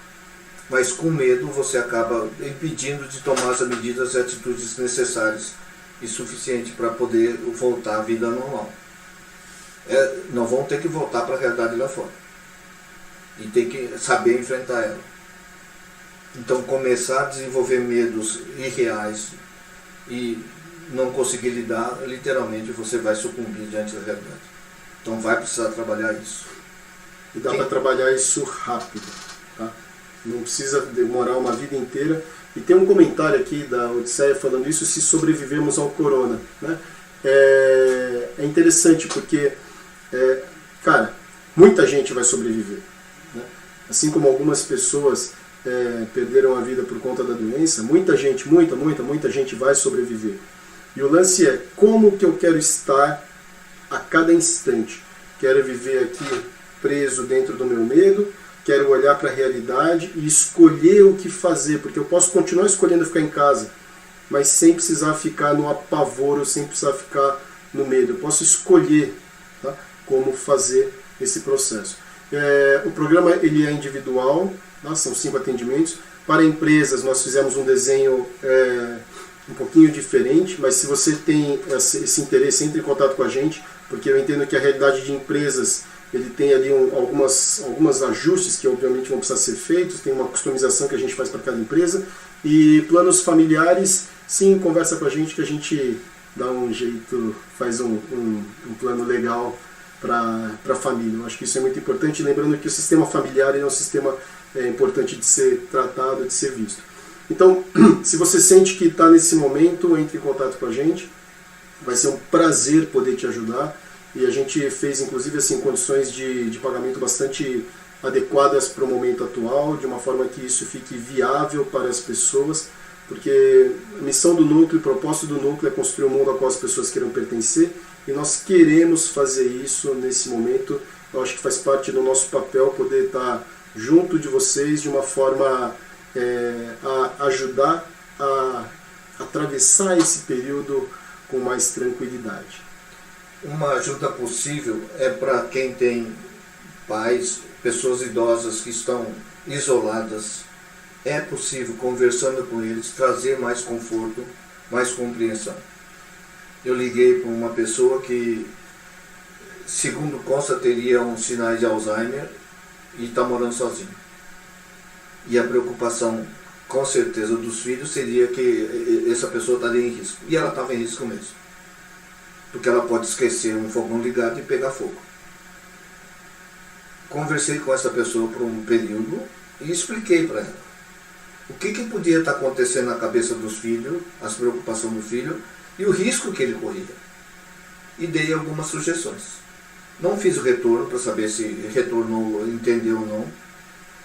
Mas com medo você acaba impedindo de tomar as medidas e atitudes necessárias e suficientes para poder voltar à vida normal. Nós vamos ter que voltar para a realidade lá fora. E tem que saber enfrentar ela. Então começar a desenvolver medos irreais e não conseguir lidar, literalmente você vai sucumbir diante da realidade. Então vai precisar trabalhar isso. E dá para trabalhar isso rápido, tá? Não precisa demorar uma vida inteira. E tem um comentário aqui da Odisseia falando isso, se sobrevivemos ao corona, né? É interessante porque, cara, muita gente vai sobreviver, né? Assim como algumas pessoas perderam a vida por conta da doença, muita gente vai sobreviver. E o lance é, como que eu quero estar a cada instante? Quero viver aqui preso dentro do meu medo, quero olhar para a realidade e escolher o que fazer, porque eu posso continuar escolhendo ficar em casa, mas sem precisar ficar no apavoro, sem precisar ficar no medo. Eu posso escolher, tá, como fazer esse processo. O programa ele é individual, tá, são 5 atendimentos. Para empresas nós fizemos um desenho um pouquinho diferente, mas se você tem esse interesse, entre em contato com a gente, porque eu entendo que a realidade de empresas ele tem ali alguns ajustes que obviamente vão precisar ser feitos, tem uma customização que a gente faz para cada empresa, e planos familiares, sim, conversa com a gente que a gente dá um jeito, faz um plano legal para a família. Eu acho que isso é muito importante, lembrando que o sistema familiar é um sistema importante de ser tratado, de ser visto. Então, se você sente que está nesse momento, entre em contato com a gente, vai ser um prazer poder te ajudar. E a gente fez, inclusive, assim, condições de pagamento bastante adequadas para o momento atual, de uma forma que isso fique viável para as pessoas, porque a missão do núcleo, o propósito do núcleo é construir um mundo ao qual as pessoas queiram pertencer, e nós queremos fazer isso nesse momento. Eu acho que faz parte do nosso papel poder estar junto de vocês de uma forma a ajudar a atravessar esse período com mais tranquilidade. Uma ajuda possível é para quem tem pais, pessoas idosas que estão isoladas. É possível, conversando com eles, trazer mais conforto, mais compreensão. Eu liguei para uma pessoa que, segundo consta, teria uns sinais de Alzheimer e está morando sozinho. E a preocupação, com certeza, dos filhos seria que essa pessoa estaria em risco. E ela estava em risco mesmo. Porque ela pode esquecer um fogão ligado e pegar fogo. Conversei com essa pessoa por um período e expliquei para ela o que podia estar acontecendo na cabeça dos filhos, as preocupações do filho e o risco que ele corria. E dei algumas sugestões. Não fiz o retorno para saber se retornou, entendeu ou não,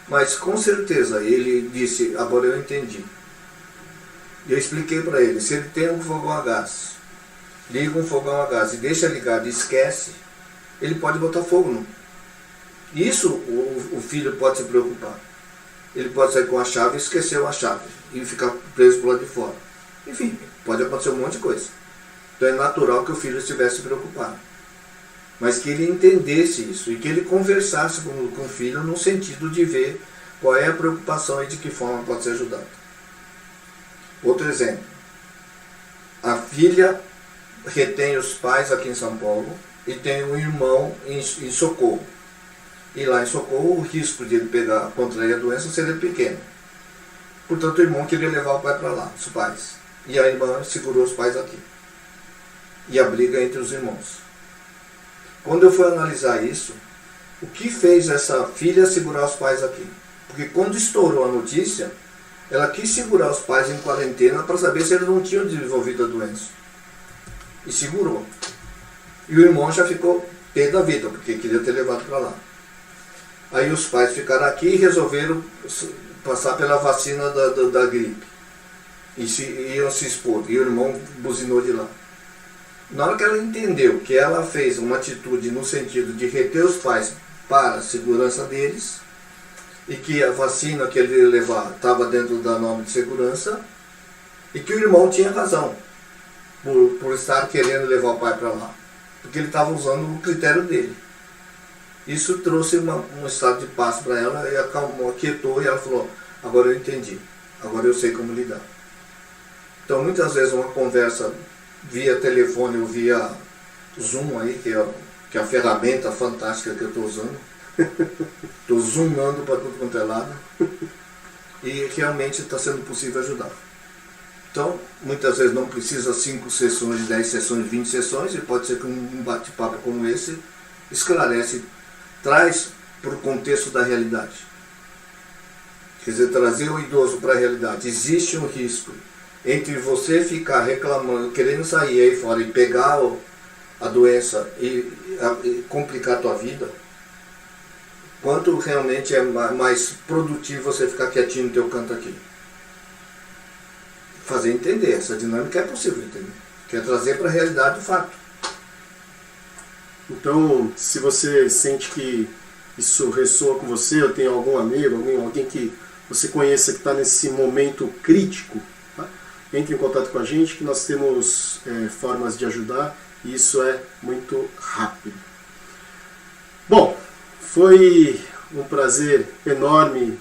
mas com certeza ele disse, agora eu entendi. E eu expliquei para ele, se ele tem um fogão a gás, liga um fogão a gás e deixa ligado e esquece, ele pode botar fogo no. Isso o filho pode se preocupar. Ele pode sair com a chave e esqueceu a chave e ficar preso por lá de fora. Enfim, pode acontecer um monte de coisa. Então é natural que o filho estivesse preocupado. Mas que ele entendesse isso e que ele conversasse com o filho no sentido de ver qual é a preocupação e de que forma pode ser ajudado. Outro exemplo. A filha retém os pais aqui em São Paulo e tem um irmão em Socorro. E lá em Socorro o risco de ele contrair a doença seria pequeno. Portanto o irmão queria levar o pai para lá, os pais. E a irmã segurou os pais aqui. E a briga entre os irmãos. Quando eu fui analisar isso, o que fez essa filha segurar os pais aqui? Porque quando estourou a notícia, ela quis segurar os pais em quarentena para saber se eles não tinham desenvolvido a doença. E segurou. E o irmão já ficou pé da vida, porque queria ter levado para lá. Aí os pais ficaram aqui e resolveram passar pela vacina da gripe. Iam se expor. E o irmão buzinou de lá. Na hora que ela entendeu que ela fez uma atitude no sentido de reter os pais para a segurança deles, e que a vacina que ele ia levar estava dentro da norma de segurança, e que o irmão tinha razão por estar querendo levar o pai para lá, porque ele estava usando o critério dele. Isso trouxe um estado de paz para ela, e acalmou, aquietou, e ela falou: agora eu entendi, agora eu sei como lidar. Então muitas vezes uma conversa via telefone ou via Zoom aí, que é a ferramenta fantástica que eu estou usando, estou zoomando para tudo quanto é lado, e realmente está sendo possível ajudar. Então, muitas vezes não precisa 5 sessões, 10 sessões, 20 sessões, e pode ser que um bate-papo como esse esclarece, traz para o contexto da realidade. Quer dizer, trazer o idoso para a realidade. Existe um risco entre você ficar reclamando, querendo sair aí fora e pegar a doença e complicar a tua vida, quanto realmente é mais produtivo você ficar quietinho no teu canto aqui. Fazer entender, essa dinâmica é possível entender, que é trazer para a realidade o fato. Então, se você sente que isso ressoa com você, ou tem algum amigo, alguém que você conheça que está nesse momento crítico, tá? Entre em contato com a gente, que nós temos formas de ajudar, e isso é muito rápido. Bom, foi um prazer enorme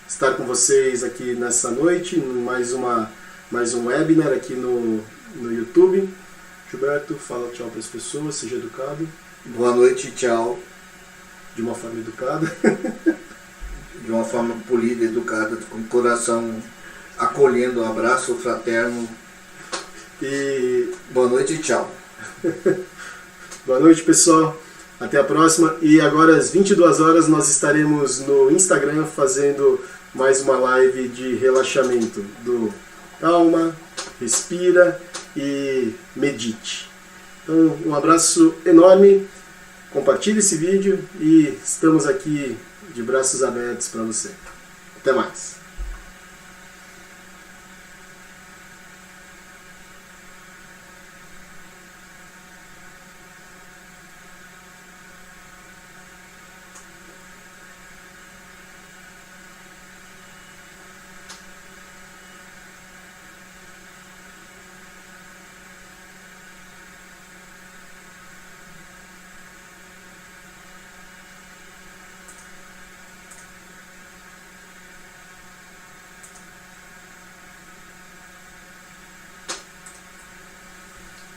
estar com vocês aqui nessa noite, mais um webinar aqui no YouTube. Gilberto, fala tchau para as pessoas, seja educado. Boa noite, tchau. De uma forma educada. De uma forma polida, educada, com o coração acolhendo, um abraço fraterno. E boa noite e tchau. Boa noite, pessoal. Até a próxima. E agora às 22 horas nós estaremos no Instagram fazendo mais uma live de relaxamento do calma, respira e medite. Então, um abraço enorme, compartilhe esse vídeo e estamos aqui de braços abertos para você. Até mais!